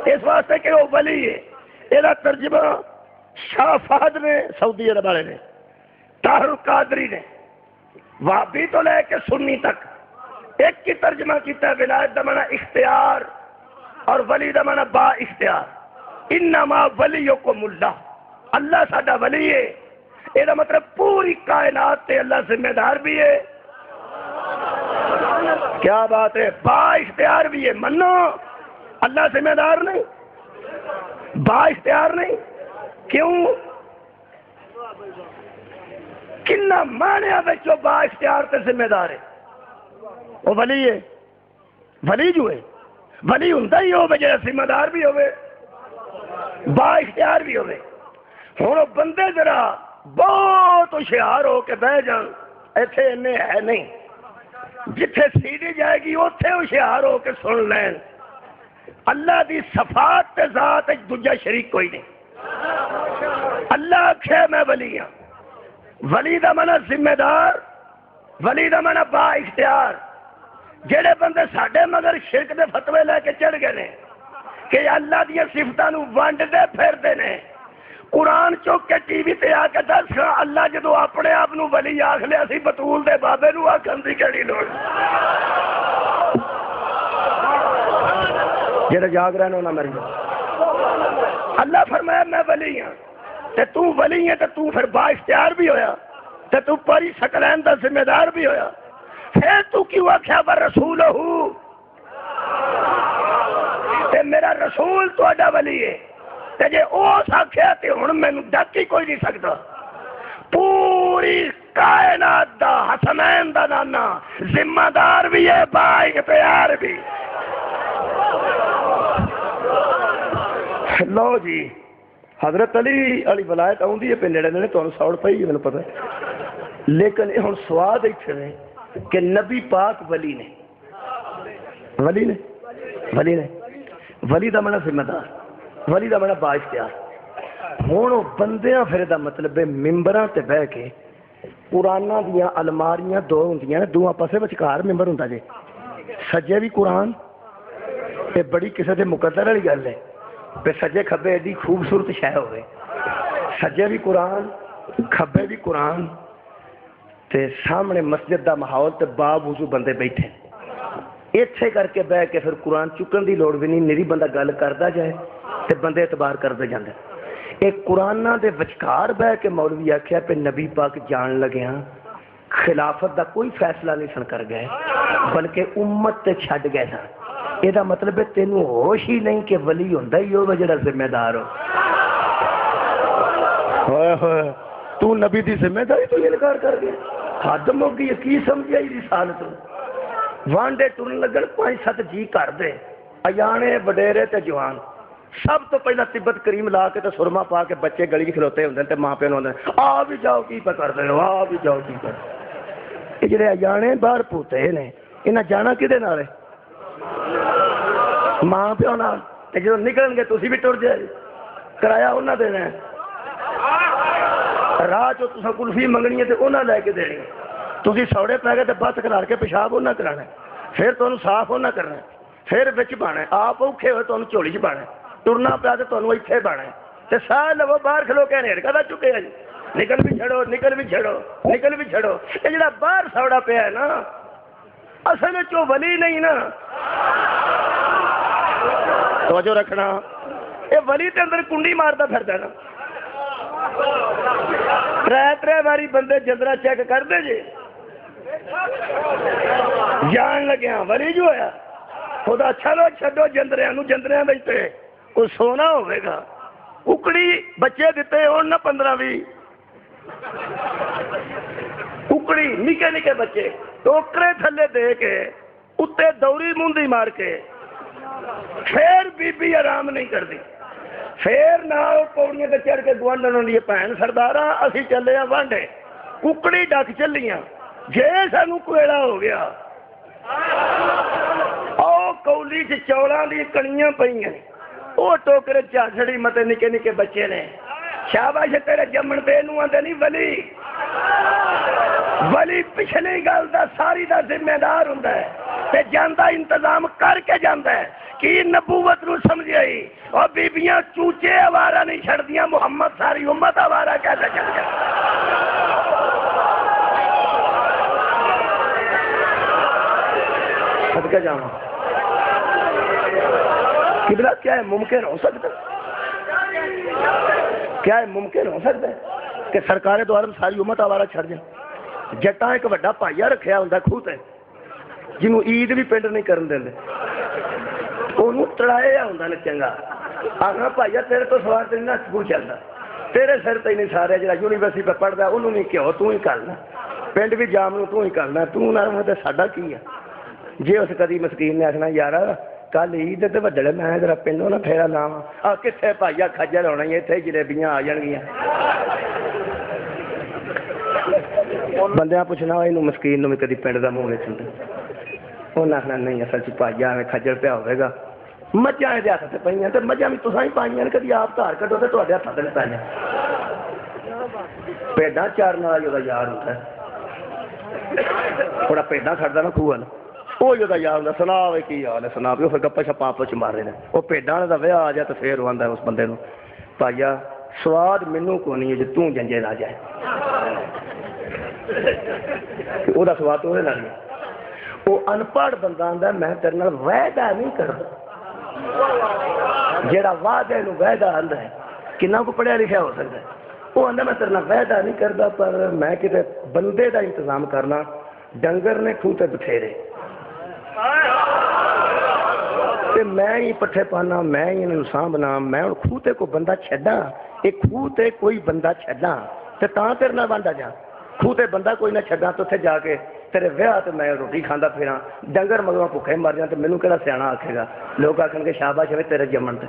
اس واسطے کہ وہ ولی ہے۔ یہ ترجمہ شاہ فہد نے، سعودی عرب والے نے، طاہر القادری نے، وہابی تو لے کے سنی تک ایک کی ترجمہ کیتا ہے، ولایت دا معنی اختیار اور ولی دا معنی با اختیار۔ انما ولیکم اللہ، اللہ ساڈا ولی ہے، یہ مطلب پوری کائنات تے اللہ ذمہ دار بھی ہے۔ کیا بات ہے، با اختیار بھی ہے، منو اللہ ذمہ دار نہیں، با اختیار نہیں، کیوں؟ کنا مانیا بچوں با اختیار تے ذمہ دار ہے، وہ ولی ہے، ولی جو ہے ولی ہوندا ہی ہوے جڑا ذمہ دار بھی ہوے، با اختیار بھی ہوے۔ ہن وہ بندے ذرا بہت ہوشیار ہو کے بہ جان، ایتھے انہیں ہے نہیں، جتھے سیڑھی جائے گی اوتھے ہوشیار ہو کے سن لین، اللہ دی صفات تے ذات وچ دوجا شریک کوئی نہیں۔ اللہ آکھے میں ولی ہاں، ولی دا معنی ذمہ دار، ولی دا معنی با اختیار۔ جڑے بندے ساڈے مگر شرک دے فتوے لے کے چڑھ گئے نے کہ اللہ دی صفتاں نوں ونڈدے پھردے نے، قرآن چوک کے ٹی وی تے آ کے دس اللہ جدو اپنے آپ نو ولی آکھ لیا سی بطول دے بابے نو آکھن دی کیڑی لوڑ؟ جڑا جاگ رہے نہ مر جائے۔ اللہ فرمایا میں ولی ہاں، تے تو ولی ہے تے تو پھر با اختیار بھی ہویا، تے تو پری ثقلین دا ذمہ دار بھی ہویا، پھر تو کیوں آکھیا ورسولہ، تے میرا رسول تہاڈا ولی ہے، تے جے اوس آکھیا تے ہن مینوں ڈک ہی کوئی نہیں سکدا۔ پوری کائنات دا حسنین دا نانا ذمہ دار بھی ہے، با اختیار بھی۔ لو جی حضرت علی والی ولایت آتی ہے پہ نیڑے نیڑے تمہیں سوڑ پئی ہے، مجھے پتا ہے، لیکن یہ ہوں سواد اتنے کہ نبی پاک ولی نے ولی نے ولی نے ولی دا بڑا ذمہ دار، ولی دا بڑا بااختیار۔ ہوں وہ بندیاں پھر دا مطلب ہے ممبراں تے بہ کے قرآناں دیاں الماریاں دو ہوندیاں نے، دوواں پاسے وچکار ممبر ہوندا جے، سجے بھی قرآن تے بڑی کسی دے مقدر والی گل ہے پہ سجے کھبے ایڈی خوبصورت شے ہوئے، سجے بھی قرآن کھبے بھی قرآن تے سامنے مسجد دا ماحول تے باب وضو بندے بیٹھے ایتھے کر کے بہ کے پھر قرآن چکن دی لوڑ بھی نہیں، میری بندہ گل کردا جائے تے بندے اعتبار کرتے جاندے۔ ایک قرآن دے وچکار بہ کے مولوی آکھیا پہ نبی پاک جان لگے ہاں خلافت دا کوئی فیصلہ نہیں سن کر گئے بلکہ امت تے چھڈ گئے سن۔ یہ مطلب ہے تینوں ہوش ہی نہیں کہ ولی ہوندا ہی ہوے جڑا ذمہ دار ہو۔ ہوئے ہوئے تو نبی دی ذمہ داری تو انکار کر گیا، حد مک گئی، کی سمجھیا ہی رسالت وانڈے ٹرن لگن 5-7 جی کر دے، ایانے وڈیرے تے جوان، سب تو پہلا تبت کریم لا کے تے سرما پا کے بچے گلی کھلوتے ہوندے تے ماں پیو نوں آندے آ بھی جاؤ کی پہ کر دے، آ بھی جاؤ کی کر۔ یہ جڑے ایانے باہر پوتے نے انہاں جانا کدے نال ہے؟ ماں پیو نال، تے جدوں نکلن گے تسی بھی ٹر جائے، کرایہ انہاں دینا ہے، راہ چو تساں کلفی منگنی ہے تے انہاں لے کے دینی ہے، تسی سوڑے پہ گئے تے بس کھلار کے پیشاب انہاں کرانا ہے، پھر تانوں صاف انہاں کرنا ہے، پھر وچ بانا ہے، آپ اوکھے ہوئے تانوں جھولی چ بانا ہے، ٹرنا پیا تے تانوں ایتھے بانا ہے، تے ساہ لو باہر کھلو کے نیڑ کدا چکے ہیں، نکل بھی چھڑو نکل بھی چھڑو نکل بھی چھڑو۔ یہ جڑا باہر سوڑا پیا ہے نا اصل وچ وہ ولی نہیں نا، توجہ رکھنا، یہ ولی تے اندر کنڈی مارتا پھردا نا، 3 باری بندے جندرا چیک کر دے جی جان لگیا ولی جو ہے خدا چلو چھڈو جندریاں نو، جندریاں بیٹھے وہ سونا ہوئے گا، اکڑی بچے دیتے ہون نہ 15-20 اکڑی نکے نکے بچے ٹوکرے تھلے دے کے اتے دوری موندی مار کے پھر بی بی آرام نہیں کر دی، پھر نہ پوڑیاں تے چڑھ کے گوانڈن ہوندی بھین سرداراں اسی چلے ہاں وانڈے، ککڑی ڈک چلیاں جے سانوں کویڑا ہو گیا او کولی چ چولاں دی کڑیاں پئیاں او ٹوکرے چاچڑی متے نکے نکے بچے نے، شاباش تیرے جمن دے نوں آندے نہیں ولی، ولی پچھلی گل دا ساری دا ذمہ دار ہوندا ہے تے جاندا انتظام کر کے جاندا ہے کہ نبوت نو سمجھائی، اور بیبیاں چوچے آوارہ نہیں چھڑدیاں، محمد ساری امت آوارہ کیسے چل گیا۔ صدقہ جاؤں قبلہ کیا ہے ممکن ہو سکتا ہے؟ کیا ہے ممکن ہو سکتا ہے کہ سرکار دو عالم ساری امت آوارہ چھڑ جائے؟ جٹاں ایک وڈا پائیا رکھیا ہوندا کھوت ہے جنہوں عید بھی پنڈ نہیں کرن دیندے، انہوں تڑایا ہوندا نے چنگا آنا پائیا تیرے تو سوار تے نہ سکول چلدا، تیرے سر تے نہیں سارے جڑا یونیورسٹی پہ پڑھدا انہوں نہیں کیوں تو ہی کرنا، پنڈ بھی جام نو تو ہی کرنا، تو نہ تے ساڈا کی ہے؟ جی اس کدی مسکین نے آخنا یار کل عید تے وڈڑے میں ذرا پنڈوں نہ پھیرا لاواں، آ کتھے پائیا کھجر ہونا ہی اتنے جلیبیاں آ جان گیاں۔ بندیاں پوچھنا یہ مسکین نو بھی کدی پنڈ کا منہ نہیں سنتے، انہیں آخنا نہیں اصل چ پائیا میں کھجر پیا ہوئے گا، مجھاں یہ ہاتھ سے پہ تو مجھاں بھی تصاں ہی پائیاں کدی آپ دھار کٹو تو تے ہاتھ سے پہ پیڈاں چارن والا جو یار ہوتا ہے تھوڑا پیڈاں کھڑتا نا خوہ وہ جو یار ہوتا سنا وے کی حال ہے سنا بھی پھر گپا شپا آپ مار رہے ہیں وہ پیڈاں کا ویاہ آ جائے تو پھر وہ آتا ہے اس بندے کو پائیا سواد مینوں کو نہیں ہے جو توں جنجے نہ جائے وہ سواد تو نہ وہ انپڑھ بندہ آتا میں تیرے نال وعدہ نہیں کرتا، جیڑا وعدے نو وعدہ آندا ہے کنا کو پڑھیا لکھا ہو سکتا ہے، وہ آندا میں تیرے نال وعدہ نہیں کرتا پر میں کتے بندے دا انتظام کرنا، ڈنگر نے کھوہ تے بتھیرے تے میں ہی پٹھے پانا، میں ہی انہوں سانبھنا، میں ہن کھوہ تے کو بندہ چھڈاں، ایک کھوہ تے کوئی بندہ چھڈاں تے تاں تیرے نال وانڈا جا، کھوہ تے بندہ کوئی نہ چھڈاں تو اتھے جا کے تیرے ویاہ تے میں روٹی کھانا پھراں ڈنگر مگروں بھوکے مر جان تے مینوں کہڑا سیاح آکھے گا لوگ آکھن گے شاباش ہوے تیرے جمن تے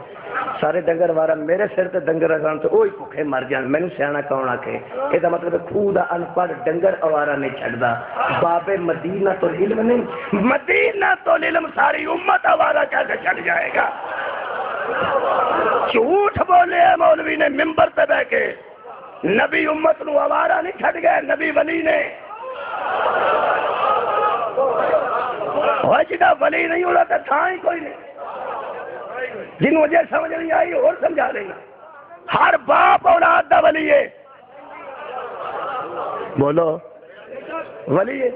سارے ڈنگر وارا میرے سر تے ڈنگر رکھن تے وہی بھوکے مر جان مینوں سیاح کون آکھے یہ مطلب خوہ دا ان پڑھ ڈنگر اوارا نہیں چھڈدا باب مدینہ تو علم نہیں مدینہ تو علم ساری امت اوارا کیسے چھڈ جائے گا جھوٹ بولے مولوی نے ممبر پہ بیٹھ کے نبی امت نو اوارا نہیں چھڈ گئے نبی ولی نے جہاں ولی نہیں ہونا تو تھا ہی کوئی نہیں جن مجھے سمجھ نہیں آئی اور سمجھا دینا ہر باپ اولاد دا ولی ہے بولو ولی ہے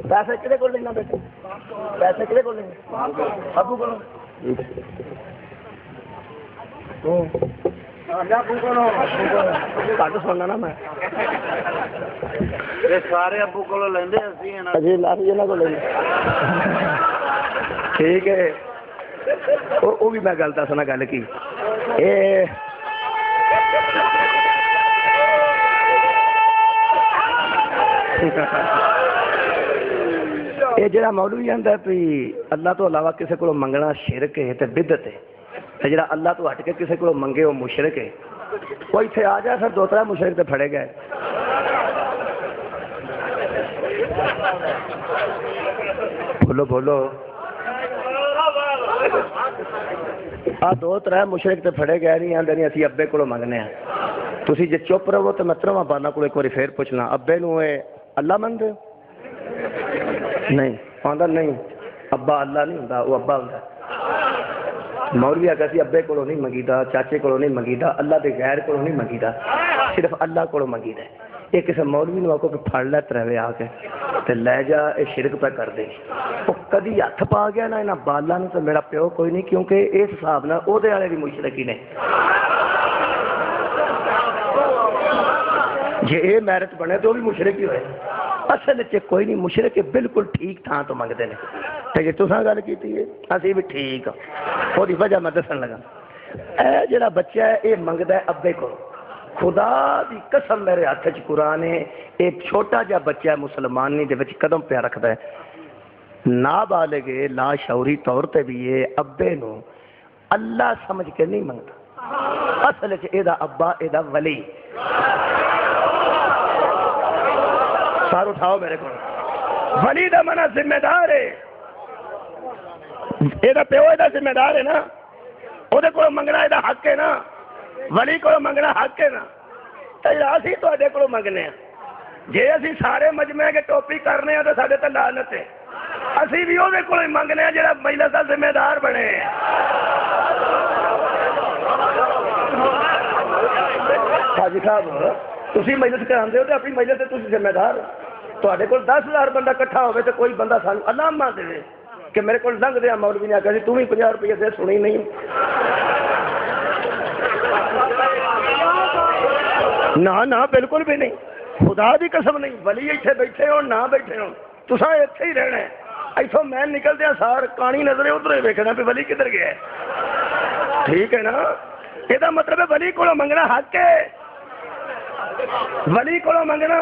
پیسے کدے کو لینا بیٹے پیسے کدے کو لینا ابو کو کٹ سننا نا میں سارے ابو کو لیندے جی لاسی یہاں کو لیں ٹھیک ہے وہ بھی میں گل دسنا گل کی یہ جڑا مولوی آندا ہے بھی اللہ تو علاوہ کسی کو منگنا شرک ہے تے بدعت ہے جڑا اللہ تو ہٹ کے کسی کو منگے وہ مشرک ہے وہ اتنے آ جائے پھر دو تر مشرک تے پھڑے گئے بولو بولو آ دو تر مشرک تے پھڑے گئے نہیں آدھے نہیں اسی ابے کو منگنے ہیں تسی جے چپ رہو تو میں ترواں بالا کو ایک بار پھر پوچھنا ابے نو اللہ منگتے نہیں آدھا نہیں ابا اللہ نہیں ہوتا وہ ابا ہوتا مولوی آ کہ ابے کو نہیں منگیدا چاچے کو نہیں منگیدا اللہ کے غیر کو نہیں منگیدا صرف اللہ کو منگیدا یہ کسی مولوی نو آکو کہ پھڑ لے تروے آ کے تے لے جا یہ شرک پہ کر دے وہ کدی ہاتھ پا گیا نا یہاں بالا نے تو میرا پیو کوئی نہیں کیونکہ اس حساب نہ وہ والے بھی مشرکی نے جی یہ میرٹ بنے تو وہ بھی مشرک ہی ہوئے اصل کوئی نہیں مشرک بالکل ٹھیک تھان تو منگتے ہیں جی تصا گل کی اسی بھی ٹھیک وہ وجہ میں دسن لگا اے جڑا بچہ ہے یہ منگتا ہے ابے کو خدا دی قسم میرے ہاتھ چ قرآن ہے ایک چھوٹا جا بچہ ہے مسلمانی دے وچ قدم پہ رکھتا ہے نابالغ لا شعوری طور تے بھی یہ ابے نو اللہ سمجھ کے نہیں منگتا اصل چ یہ ابا یہ ولی سار اٹھاؤ میرے کو ولی دا منا ذمہ دار ہے یہ پیو یہ ذمہ دار ہے نا وہ منگنا یہ حق ہے نا ولی کو منگنا حق ہے نا اسی تے کو منگنے ہیں جی اسی سارے مجمع کے ٹوپی کرنے ہیں تو سارے تو لعنت ہے اسی بھی وہ منگنے ہیں جہاں مجلس کا ذمہ دار بنے حاجی صاحب تھی مجلس کرا ہو تو اپنی مجلس سے تھی ذمہ دار تے کو 10,000 بندہ کٹھا ہوئے تو کوئی بندہ سان علامہ دے کہ میرے کو لنگ دیا مولوی نے آخر جی تم بھی 50 روپیے سے سنی نہیں نہ بالکل بھی نہیں خدا دی قسم نہیں ولی اتنے بیٹھے ہو نہ بیٹھے ہو تصا اتنے ہی رہنا ہے اتوں میں نکلدیا سار کانی نظر ادھر ہی ویکنا بھی ولی کدھر گیا ٹھیک ہے نا یہ مطلب ہے ولی کو منگنا حق ہے ولی کو منگنا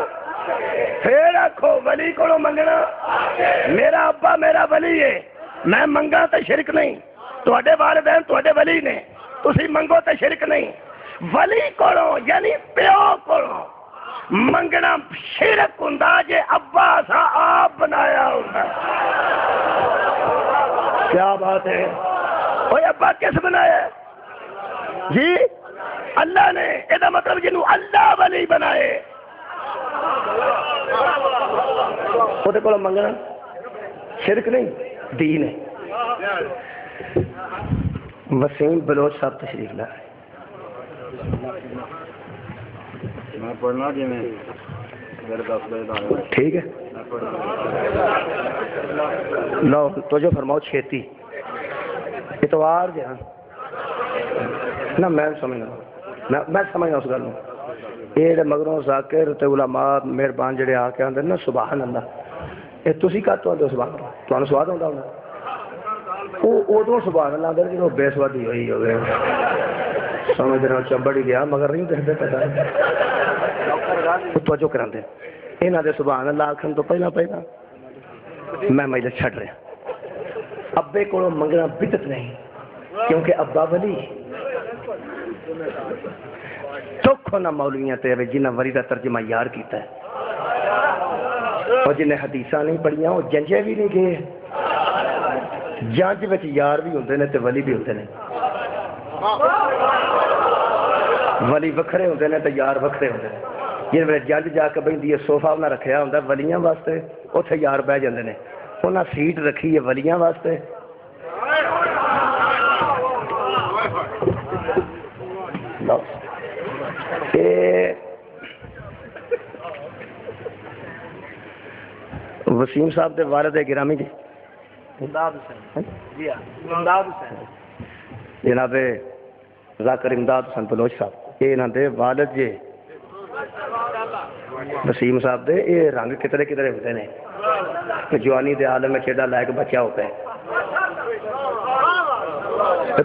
پھر آخو ولی کو منگنا میرا ابا میرا ولی ہے میں منگا تو شرک نہیں تے والدین تے ولی نے تھی منگو تو شرک نہیں ولی کو یعنی پیو کو منگنا شرک ہوں جے ابا سا آپ بنایا ہوتا کیا بات ہے وہ ابا کس بنایا جی اللہ نے یہ مطلب جنہوں اللہ ولی بنائے وہ کو منگنا شرک نہیں دین ہے وسیم بلوچ صاحب تشریف لائے میں پڑھنا جی میں ٹھیک ہے لو تو جو فرماؤ چھیتی اتوار جہاں نہ میں سمجھنا میں سمجھنا اس گل یہ مگروں ذاکر تے علماء مہربان جڑے آ کے آدھے نا سبحان اللہ یہ تھی کہتے ہو سبحان اللہ تمہیں سواد آتا ہونا وہ ادو سبحان اللہ آدھے جب بے سوادی ہوئی ہوگی سمجھ رہا چبڑ ہی گیا مگر نہیں دیکھتے پتا توجہ کرا یہاں دے سبحان اللہ آخر تو پہلا میں مجلس چھڑ رہا ابے کو منگنا بدت نہیں کیونکہ ابا ولی چوکھو نہ مولویاں تے جنہ ولی دا ترجمہ یار کیتا ہے اور جنہیں حدیثاں نہیں پڑھیاں وہ جنجے بھی نہیں گئے جنج وچ یار بھی ہوندے نے تے ولی بھی ہوندے نے ولی وکھرے ہوندے نے تے یار وکھرے ہوندے نے جن ویلے جنج جا کے بہندی ہے صوفہ انہاں رکھیا ہوندا ولیاں واسطے اوتھے یار بہ جاندے نے انہاں سیٹ رکھی ہے ولیاں واسطے وسیم صاحب دے والد گرامی جی امداد حسین جی امداد حسین جناب ذاکر امداد حسین بلوچ صاحب یہ انہاں دے والد جی وسیم صاحب دے یہ رنگ کتنے کتنے ہوتے ہیں جوانی دے عالم میں چیڑا لائق بچہ ہوتا ہے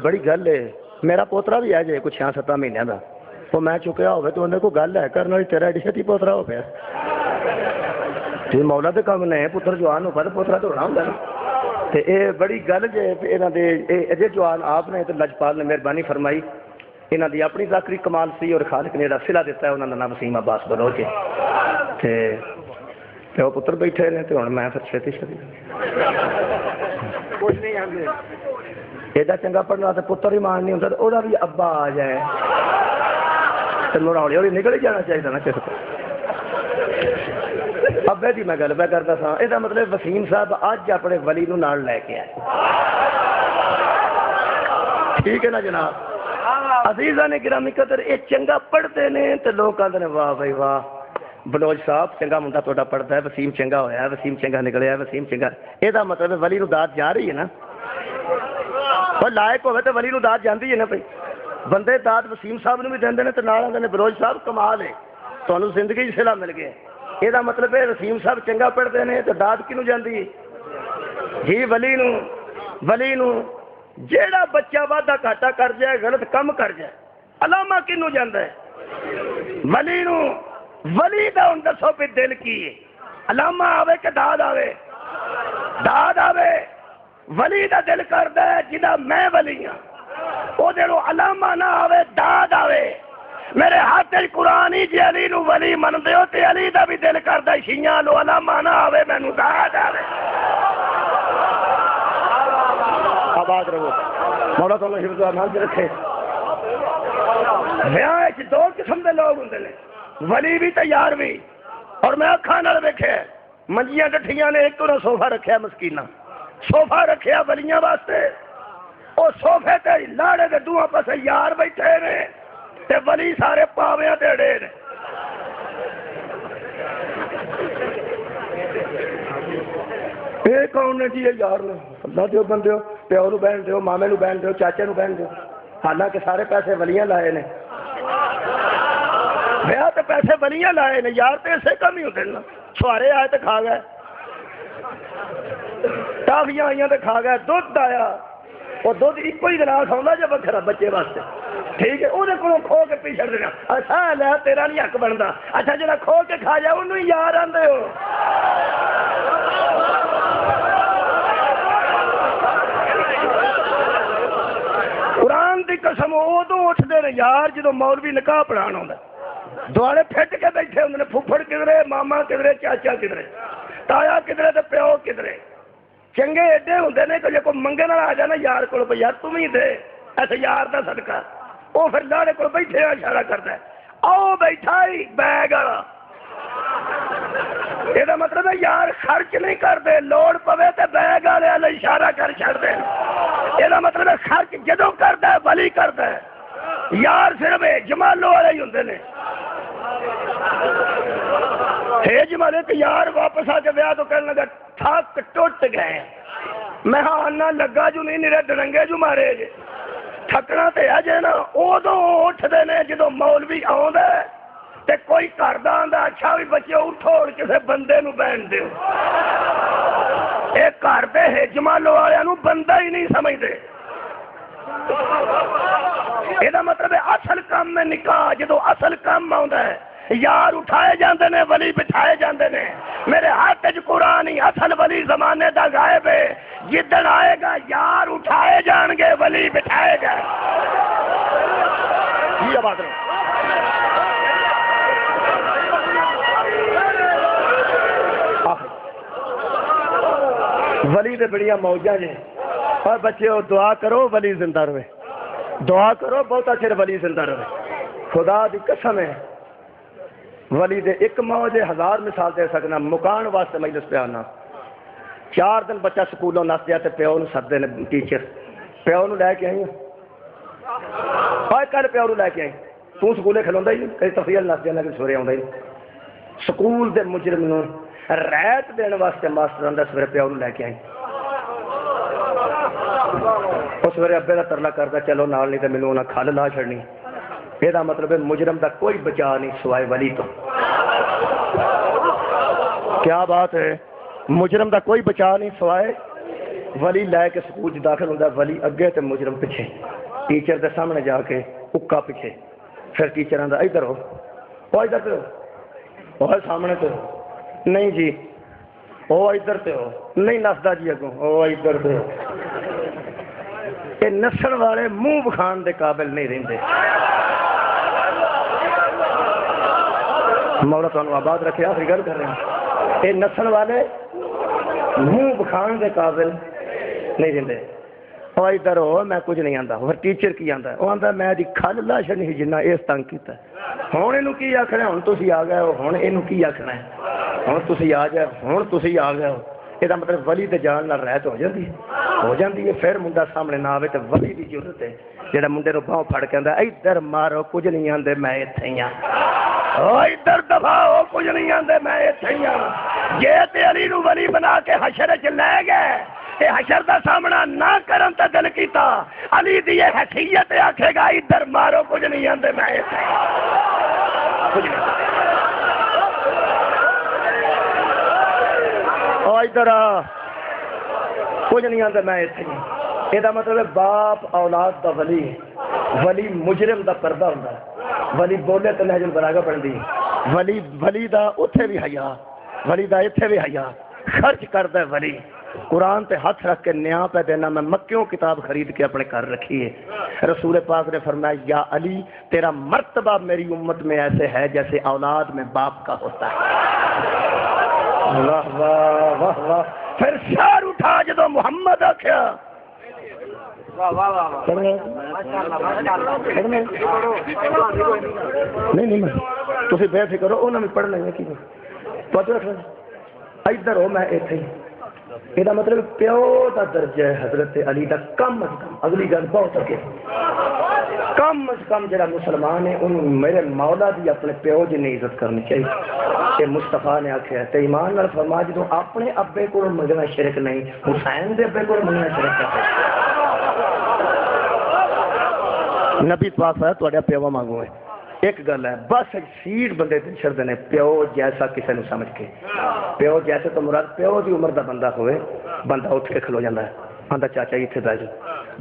بڑی گل ہے میرا پوترا بھی ہے جی کچھ 6-7 مہینے کا وہ میں چکیا ہوئے تو انہیں کوئی گل ہے کرنے والی تیرا ایڈی چھتی پوترا ہو گیا جی مولا دے کام نے پتر جوان ہو پا پوترا تو ہونا ہوں تو یہ بڑی گل جی یہاں دے اجے جوان آپ نے تو لجپال نے مہربانی فرمائی یہاں دی اپنی ذاکری کمال سی اور خالق نے جڑا صلہ دیتا ہے انہوں کا نام وسیم عباس بلوچ ہے وہ پتر بیٹھے نے تو ہوں میں پھر چھتی کچھ نہیں آتے ایڈا چنگا پڑھنا تو پتر ہی مان نہیں ہوتا تو وہ بھی ابا آ جائے تو میرا ہولی ہولی نکل ہی جانا چاہیے نا کس کو ابے کی میں گل پہ کرتا تھا یہ مطلب وسیم صاحب اج اپنے ولی نو نال لے کے آئے ٹھیک ہے نا جناب عزیزاں نے گرامی قدر یہ چنگا پڑھتے ہیں تو لوگ کہتے ہیں واہ بھائی واہ بلوچ صاحب چنگا منڈا تھوڑا پڑھتا ہے وسیم چنگا ہویا ہے وسیم چنگا نکلیا ہے وسیم چنگا یہ مطلب ولی نو داد جا رہی ہے نا پر لائق ہوئے تو ولی نو داد جاندی ہے نا بھائی بندے داد وسیم صاحب نے بھی دیندے نے تو نال آندے نے بلوچ صاحب کمال ہے تانوں زندگی صلہ مل گیا یہ مطلب ہے وسیم صاحب چنگا پڑھتے ہیں تو داد کنوں جاندی جی ولی نو جیڑا بچہ وعدہ گھاٹا کر جائے غلط کم کر جائے علامہ کنوں جاندا ہے ولی نو ولی دا ہن دسو پہ دل کی ہے علامہ آوے کہ داد آوے ولی دا دل کردا ہے جدا میں ولی ہاں او دیرو علامہ نہ آوے داد آوے میرے ہاتھ قرآن ہی جی علی نو ولی من دیو تے علی دا بھی دل کردا ہے شیاں لو علامہ نہ آوے مینوں داد آوے آباد رہو مولا تعالی حفظ و امان سے رکھے بیاہ دو قسم دے لوگ ہوندے نے ولی بھی تیار بھی اور میں اکھاں نال ویکھیا منجیاں ڈٹھیاں نے ایک انہاں صوفہ رکھیا مسکینہ صوفہ رکھیا ولیاں واسطے او صوفے تے لاڑے دے دوہاں پاسے یار بیٹھے نے تے ولی سارے پاویاں تے اڑے نے یہ کون نے جی یار نے اللہ دیو بندیو پیو نو بہن دیو مامے نو بہن دیو چاچے نو بہن دیو حالانکہ سارے پیسے ولیاں لائے نے بیاہ تو پیسے ولیاں لائے نے یار تو اسے کم ہی ہوتے نا چھوارے آئے تو کھا گئے ٹافیاں آئیاں تو کھا گئے دودھ آیا وہ دودھ ایک ہی دن کھاؤں جب بکھرا بچے واسطے ٹھیک ہے وہ کھو کے پیچھے دینا اچھا لیا تیرا نہیں حق بنتا اچھا جا کھو کے کھا جائے انہوں ہی یار آدھے ہو قرآن دی قسم ادو اٹھتے ہیں یار جدو مولوی نکاح پڑھانا ہوتا دوارے پھٹ کے بیٹھے ہوندے نے پھپھڑ کدھرے ماما کدھرے چاچا کدھرے تایا کدھرے تے پیو کدھرے چنگے ایڈے ہوندے نے کہ جے کوئی منگے نال آ جائے نا یار کول پہ یار تم ہی دے ایسے یار دا صدقہ وہ پھر لاڑے کول بیٹھے اشارہ کرتا ہے آؤ بیٹھا ہی بیگ والا یہ مطلب ہے یار خرچ نہیں کرتے لوڑ پوے تے بیگ والے والے اشارہ کر چھڑتے یہ مطلب ہے خرچ جدوں کرتا ہے ولی کرتا ہے یار صرف جمالو والے ہی ہوندے نے جمالے کہ یار واپس آ کے بیاہ تو کہنے لگا تھک ٹوٹ گئے میں آنا لگا جو نہیں میرے ڈرنگے جو مارے جے تھکنا تے ہے جے نا ادو اٹھتے نے جدو مولوی آਉਂدا تے کوئی کردا آندا اچھا بھی بچے اٹھو اور کسے بندے نو بہن دیو اے کرتے ہے جمالو والے نو بندہ ہی نہیں سمجھتے یہ مطلب ہے اصل کام میں نکاح جدو اصل کام آتا ہے یار اٹھائے جاندے نے ولی بٹھائے جاندے نے میرے ہاتھ وچ قرآن ہی اصل ولی زمانے دا غائب ہے جدن آئے گا یار اٹھائے جان گے ولی بٹھائے گئے یہ بات ہے ولی دے بڑیاں موجاں نے اور بچے دعا کرو ولی زندہ رہے دعا کرو بہت اچھے ولی زندہ رہے خدا دی قسم ہے ولی دے ایک موج 1000 مثال دے سکنا مکان واسطے مجلس پہ آنا 4 دن بچہ سکولوں نس دیا تے پیو نو سدے نے ٹیچر پیو نو لے کے آئی کل پیو نو لے کے آئی تو سکولے کھلوندا ہی کئی تفریح نس دیا کہ سورے آوندا ہی سکول دے مجرم نو رعایت دین واسطے ماسٹر آندا سویرے پیو نو لے کے آئی اس ویلے ابے کا ترلا کرتا چلو نال نہیں تو مینوں انہاں کھل لا چھڑنی یہ مطلب ہے مجرم دا کوئی بچا نہیں سوائے ولی تو کیا بات ہے مجرم دا کوئی بچا نہیں سوائے ولی لے کے سکول داخل ہوتا ولی اگے تے مجرم پیچھے ٹیچر دے سامنے جا کے اکا پیچھے پھر ٹیچر آندا ادھر ہو وہ ادھر تے ہو وہ سامنے تے ہو نہیں جی وہ ادھر تے ہو نہیں نسدا جی اگوں وہ ادھر تے ہو یہ نسل والے منہ بخان دے قابل نہیں رہندے مولا تو آباد رکھے آخری گل کر رہے ہیں یہ نسل والے منہ بخان دے قابل نہیں رہندے وہ ادھر ہو میں کچھ نہیں آندا پھر ٹیچر کی آندا وہ آندا میں دی کھل لا چھڑنی جنہ اس تنگ کیتا ہن اینوں کی آکھنا ہن تسی آ گئے ہو ہن اینوں کی آکھنا ہے ہن تسی آ جائے ہن تسی آ گئے ہو یہ مطلب ولی تے جان نال رہت ہو جاندی ہے پھر منڈا سامنے نہ آوے تے ولی دی ضرورت ہے جڑا منڈے نو باہوں پھڑ کے آندا ادھر مارو کچھ نہیں آندے میں ایتھے ہی ہاں ادھر دفعہ ہو کچھ نہیں آندے میں ایتھے ہی ہاں جے تے علی نو ولی بنا کے حشر وچ لے گئے تے حشر دا سامنا نہ کرن تے دل کیتا علی دی حیثیت آکھے گا ادھر مارو کچھ نہیں آندے میں ایتھے کچھ نہیں ادھر کچھ نہیں آتا میں اتنے یہ مطلب ہے باپ اولاد دا ولی ولی مجرم دا پردہ ہوتا ہے ولی بولے تو نہج البلاغہ پڑھتی ولی دا اتھے بھی حیا ولی دا اتھے بھی حیا خرچ کرتا ہے ولی قرآن تے ہاتھ رکھ کے نیا پہ دینا میں مکیوں کتاب خرید کے اپنے گھر رکھی ہے رسول پاک نے فرمایا یا علی تیرا مرتبہ میری امت میں ایسے ہے جیسے اولاد میں باپ کا ہوتا ہے واہ واہ واہ واہ پھر شعر اٹھا جدو محمد آکھیا نہیں تسی بے فکر ہو انہوں نے پڑھنا ہے کی توجہ رکھنا ادھر ہو میں ایتھے ہی یہ مطلب پیو دا درجہ ہے حضرت علی دا کم از کم اگلی گل بہت سکے کم از کم جڑا مسلمان ہے انہوں میرے مولا دی اپنے پیو جنہیں عزت کرنی چاہیے کہ مصطفیٰ نے آکھیا ہے ایمان نال فرما جدوں اپنے ابے کو منگنا شرک نہیں حسین دے ابے کو منگنا شرک ہے نبی پاک ہے تہاڈا پیو مانگو ہے ایک گل ہے بس سیٹ بندے تے چھڑ دینے پیو جیسا کسی نے سمجھ کے پیو جیسے تو مراد پیو دی عمر دا بندہ ہوئے بندہ اٹھ کے کھلو جاندہ ہے آندا چاچا اتنے بیٹھ جاؤ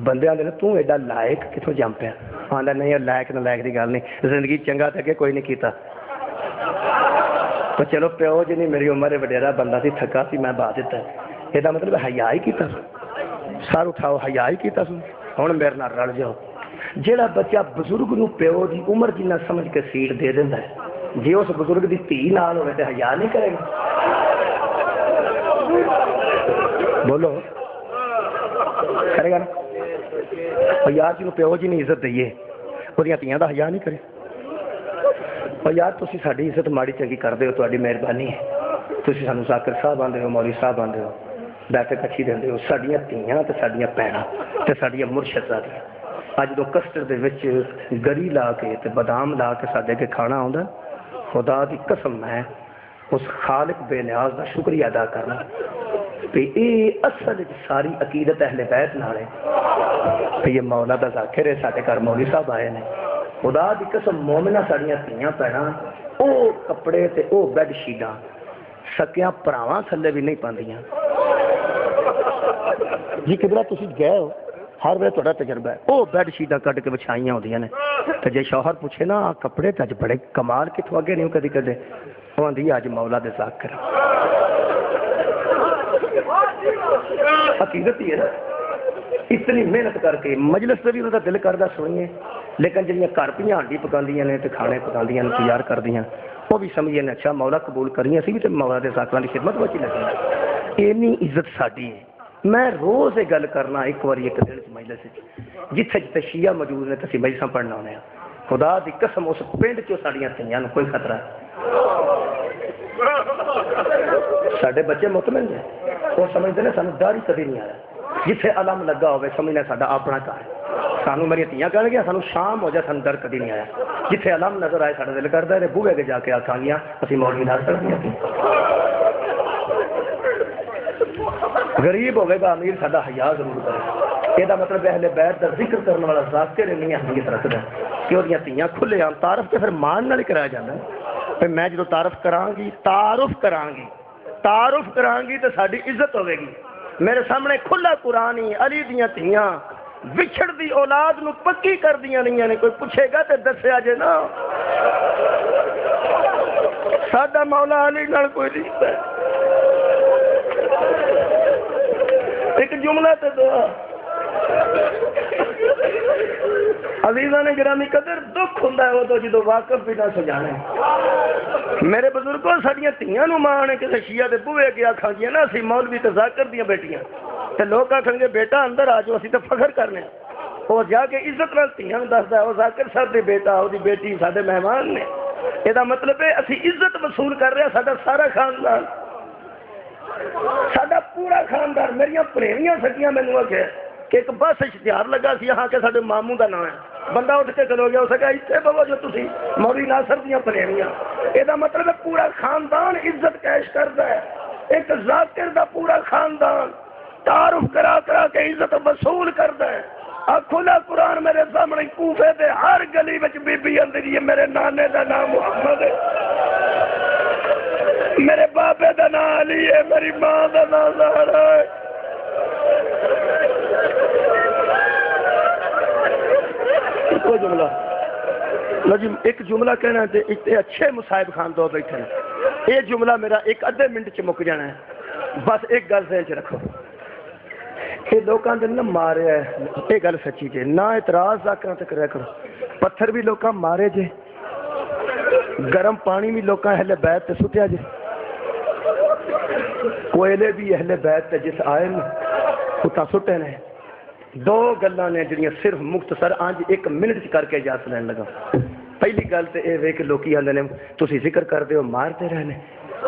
بندے آندے نے تو ایڈا لائق کتوں جم پیا آندا نہیں لائق نہ لائق دی گل نہیں زندگی چنگا تے کوئی نہیں کیتا تو چلو پیو جی نہیں میری عمر وڈیرا بندہ سی تھکا سی میں بہا دیتا ہے یہ مطلب حیا ہی کیتا سر اٹھاؤ حیا ہی کیتا ہن میرے نال رل جاؤ جیڑا بچہ بزرگ نو پیو دی عمر جنہ سمجھ کے سیٹ دے دیندا ہے جی اس بزرگ دی دھی نال ہوے تے حیا نہیں کرے گا بولو کرے گا نا اور یار جنوں پیو جی نے عزت دئیے وہدیاں دھیاں دا حیا نہیں کرے اور یار تسی ساڈی عزت ماڑی چنگی کردے ہو تہاڈی مہربانی ہے تسی سانو ذاکر صاحب آندے ہو مولوی صاحب آندے ہو بیٹھک اچھی دیندے ہو ساڈیاں دھیاں تے ساڈیاں بہناں تے ساڈیاں مرشداں اج دو کسٹر دے وچ گری لا کے تے بادام لا کے ساڈے کے کھانا آندا خدا دی قسم ہے اس خالق بے نیاز دا شکریہ ادا کرنا کہ یہ اصل ساری عقیدت اہل بیت نال ہے کہ یہ مولا دا ذاکر ہے ساڈے گھر مولوی صاحب آئے نے خدا دی قسم مومنہ ساڈیاں دھیاں پیڑاں او کپڑے تے او بیڈ شیٹاں سکیاں پراواں تھلے بھی نہیں پاندیاں جی کدرا تسی گئے ہو ہر ویلے تھوڑا تجربہ ہے وہ بیڈ شیٹاں کٹ کے بچھائیاں ہوندیاں نے تے جے شوہر پوچھے نا کپڑے تے اج بڑے کمال کتوں اگے نہیں کدی کدے وہ آندی اج مولا دے ذاکر حقیقت ہی ہے نا اتنی محنت کر کے مجلس سے بھی انہوں کا دل کرتا سنیے لیکن جنیاں گھر پہ ہانڈی پکاندیاں نے تے کھانے پکاندیاں نے تیار کردیاں وہ بھی سمجھے نے اچھا مولا قبول کریے اسی بھی تے مولا دے ذاکراں دی خدمت وچ لگی اینی عزت ساڈی ہے میں روز یہ گل کرنا ایک بار ایک دن مجلس جتھے جتھے شیعہ موجود نے تے مجلساں پڑھنا ہونے خدا دی قسم اس پنڈ چوں ساڈیاں تھیاں نوں کوئی خطرہ ساڈے بچے مطمئن نے وہ سمجھتے ہیں سانو ڈر ہی کبھی نہیں آیا جتھے علم لگا ہوئے سمجھنا ساڈا اپنا گھر سانو میری تیاں کہن گیا سانو شام ہو جائے سانو ڈر کبھی نہیں آیا جتھے علم نظر آئے ساڈا دل کردا ہے بوہے کے جا کے آکھاں گیاں اسی مولوی نال کردیاں غریب ہوئے گا امیر ساڈا حیا ضرور کرے یہ مطلب اہل بیت کا ذکر کرنے والا ذاکر نہیں اہمیت رکھتا کہ وہ تیاں کھلے عام تعارف تو پھر مان نال ہی کرایا جاتا ہے پھر میں جدو تعارف کران گی تو ساری عزت ہوے گی میرے سامنے کھلا قرآن ہی علی دیاں تیاں وچھڑ دی اولاد نو پکی کر دیاں نہیں نے کوئی پوچھے گا تو دسیا جے نا ساڈا مولا علی نال کوئی رشتہ ہے ایک جملہ تے دعا عزیزاں نے گرامی قدر دکھ ہوندا ہے وہ تو جدو واقف بھی نہ سجانے میرے بزرگوں ساڈیاں تیاں نوں ماں نے کسے شیعہ دے بوئے کے آکھاں گی نا اسی مولوی تے ذاکر دیاں بیٹیاں تے لوگ آکھن گے بیٹا اندر آ جاؤ اسی تے فخر کرنے وہ جا کے عزت نال تیاں نوں دسدا ہے وہ ذاکر صاحب دے بیٹا او دی بیٹی ساڈے مہمان نے یہ مطلب ہے اسی عزت وصول کر رہے ہیں ساڈا سارا خاندان ساڈا پورا خاندان میریاں پریویاں سکیاں مینوں آکھے کہ ایک بس اشتہار لگا سی یہاں کے ساڈے ماموں دا نام ہے بندہ اٹھ کے چلو گیا اس کہا اتنے بابا جو تسی مولوی ناصر دیاں پریویاں یہ مطلب ہے پورا خاندان عزت کیش کرتا ہے ایک ذاکر دا پورا خاندان تعارف کرا کرا کے عزت وصول کرتا ہے کھلا قرآن میرے سامنے کوفے دے ہر گلی وچ بی بی اندر یہ میرے نانے دا نام محمد ہے میرے بابے دا نام علی ہے میری ماں دا نام زہرا ہے کوئی جملہ لازم ایک جملہ کہنا ہے اتنے اچھے مصاحب خان دو بیٹھے ہیں یہ جملہ میرا ایک ادھے منٹ چ مک جانا ہے بس ایک گل ذہن چ رکھو یہ لوگوں نے نہ مارے ہے یہ گل سچی جی نہ اعتراض ذاکراں تے کریا کرو پتھر بھی لوگاں مارے جے گرم پانی بھی لوگاں اہل بیت تے سٹیا جے کوئلے بھی اہل بیت تے جس آئے نے اتاں سٹے نے دو گلاں نے جڑیاں صرف مختصر آج ایک منٹ کر کے اجازت لین لگا پہلی گل تے اے وے کہ لوکی آندے نے تسی ذکر کردے ہو مارتے رہنے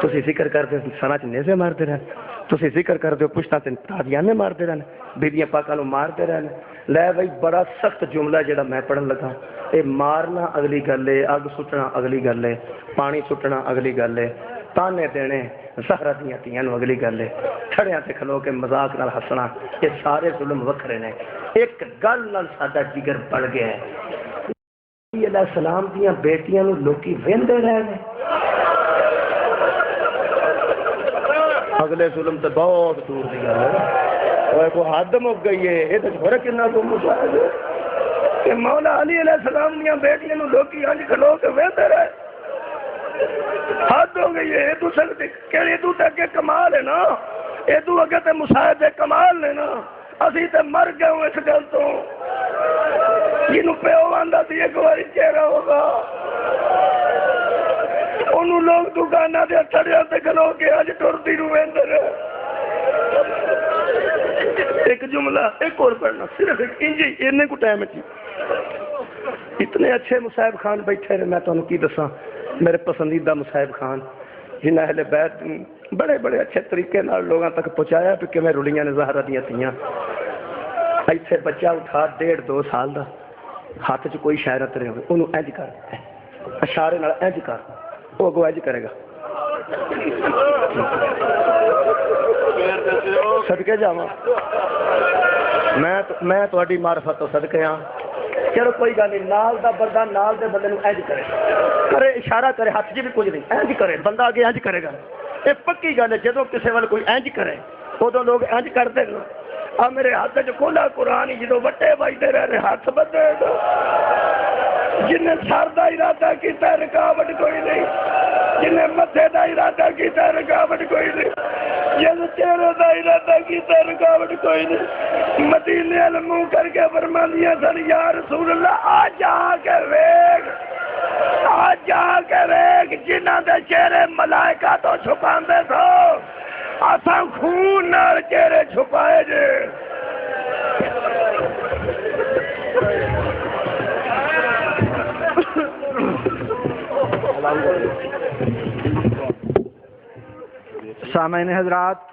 تسی ذکر کردے ہو سنا چ نیزے مارتے رہنے تسی ذکر کردے ہو پشتاں تے تادیانے مارتے رہنے بیبیاں پاکاں نوں مارتے رہنے لے بھائی بڑا سخت جملہ جڑا میں پڑھن لگا اے مارنا اگلی گل ہے اگ سٹنا اگلی گل ہے پانی سٹنا اگلی گل ہے تانے دینے زہرا دیاں تیاں نوں اگلی گل ہے کھڑیاں تے کھلو کے مذاق نال ہسنا یہ سارے ظلم وکھرے نے ایک گل نال ساڈا جگر بڑھ گیا ہے نبی علیہ السلام دیاں بیٹیاں نوں لوکی ویندے رہے نے اگلے ظلم تے بہت دور دی گل ہے اوے کو حد مک گئی ہے اے تے فرق کنا کو مشاہد ہے کہ مولا علی علیہ السلام دیاں بیٹیاں نوں لوکی انج کھلو کے ویندے رہے حد ہو گئی ہے تو سکتے کہ تو تے کمال ہے نا اے تو اگے تے مشاہدے کمال نے نا اسی تے مر گئے ہوں اس گل تو جنوں پیو آندا سی ایک بار چہرہ ہوگا انہوں لوگ دکانہ دے چھڑیا تے کھلو کے اج ٹردی رو اندر ایک جملہ ایک اور پڑھنا صرف ایک انجی اتنے کو ٹائم ہے اتنے اچھے مصاحب خان بیٹھے رہے میں تانوں کی دساں میرے پسندیدہ مصاحب خان جنہیں اہل بیت بڑے بڑے اچھے طریقے نال لوگوں تک پہنچایا کہ میں رڑیاں نے زہرا دیاں تیاں ایتھے بچہ اٹھا 1.5-2 سال دا ہاتھ چ کوئی شاعرت رہے ہوئے انہوں انج کر اشارے نال انج کر وہ اگو انج کرے گا صدقے جاواں میں تہاڈی معرفت تو صدقے ہاں چلو کوئی گل نہیں نال دا بندہ نال دے بندے نوں انج کرے اشارہ کرے ہاتھ جی بھی کچھ نہیں انج کرے بندہ اگے انج کرے گا یہ پکی گل ہے جدوں کسی وال کوئی انج کرے ادو لوگ انج کرتے ہیں آ میرے ہاتھ چ کھولا قرآن جدو وٹے بجتے رہے ہاتھ بدے جن سر کا ارادہ کیا رکاوٹ کوئی نہیں، جن متے کا ارادہ کیا رکاوٹ کوئی نہیں، جن چہرے کا ارادہ کیا رکاوٹ کوئی نہیں۔ مدینے وال منہ کر کے فرماندیاں سن یا رسول اللہ آ جا کے ویکھ، آ جا کے ویکھ جنہاں دے چہرے ملائکہ تو چھپاندے سو اساں خون نال چہرے چھپائے جے۔ سامعین حضرات،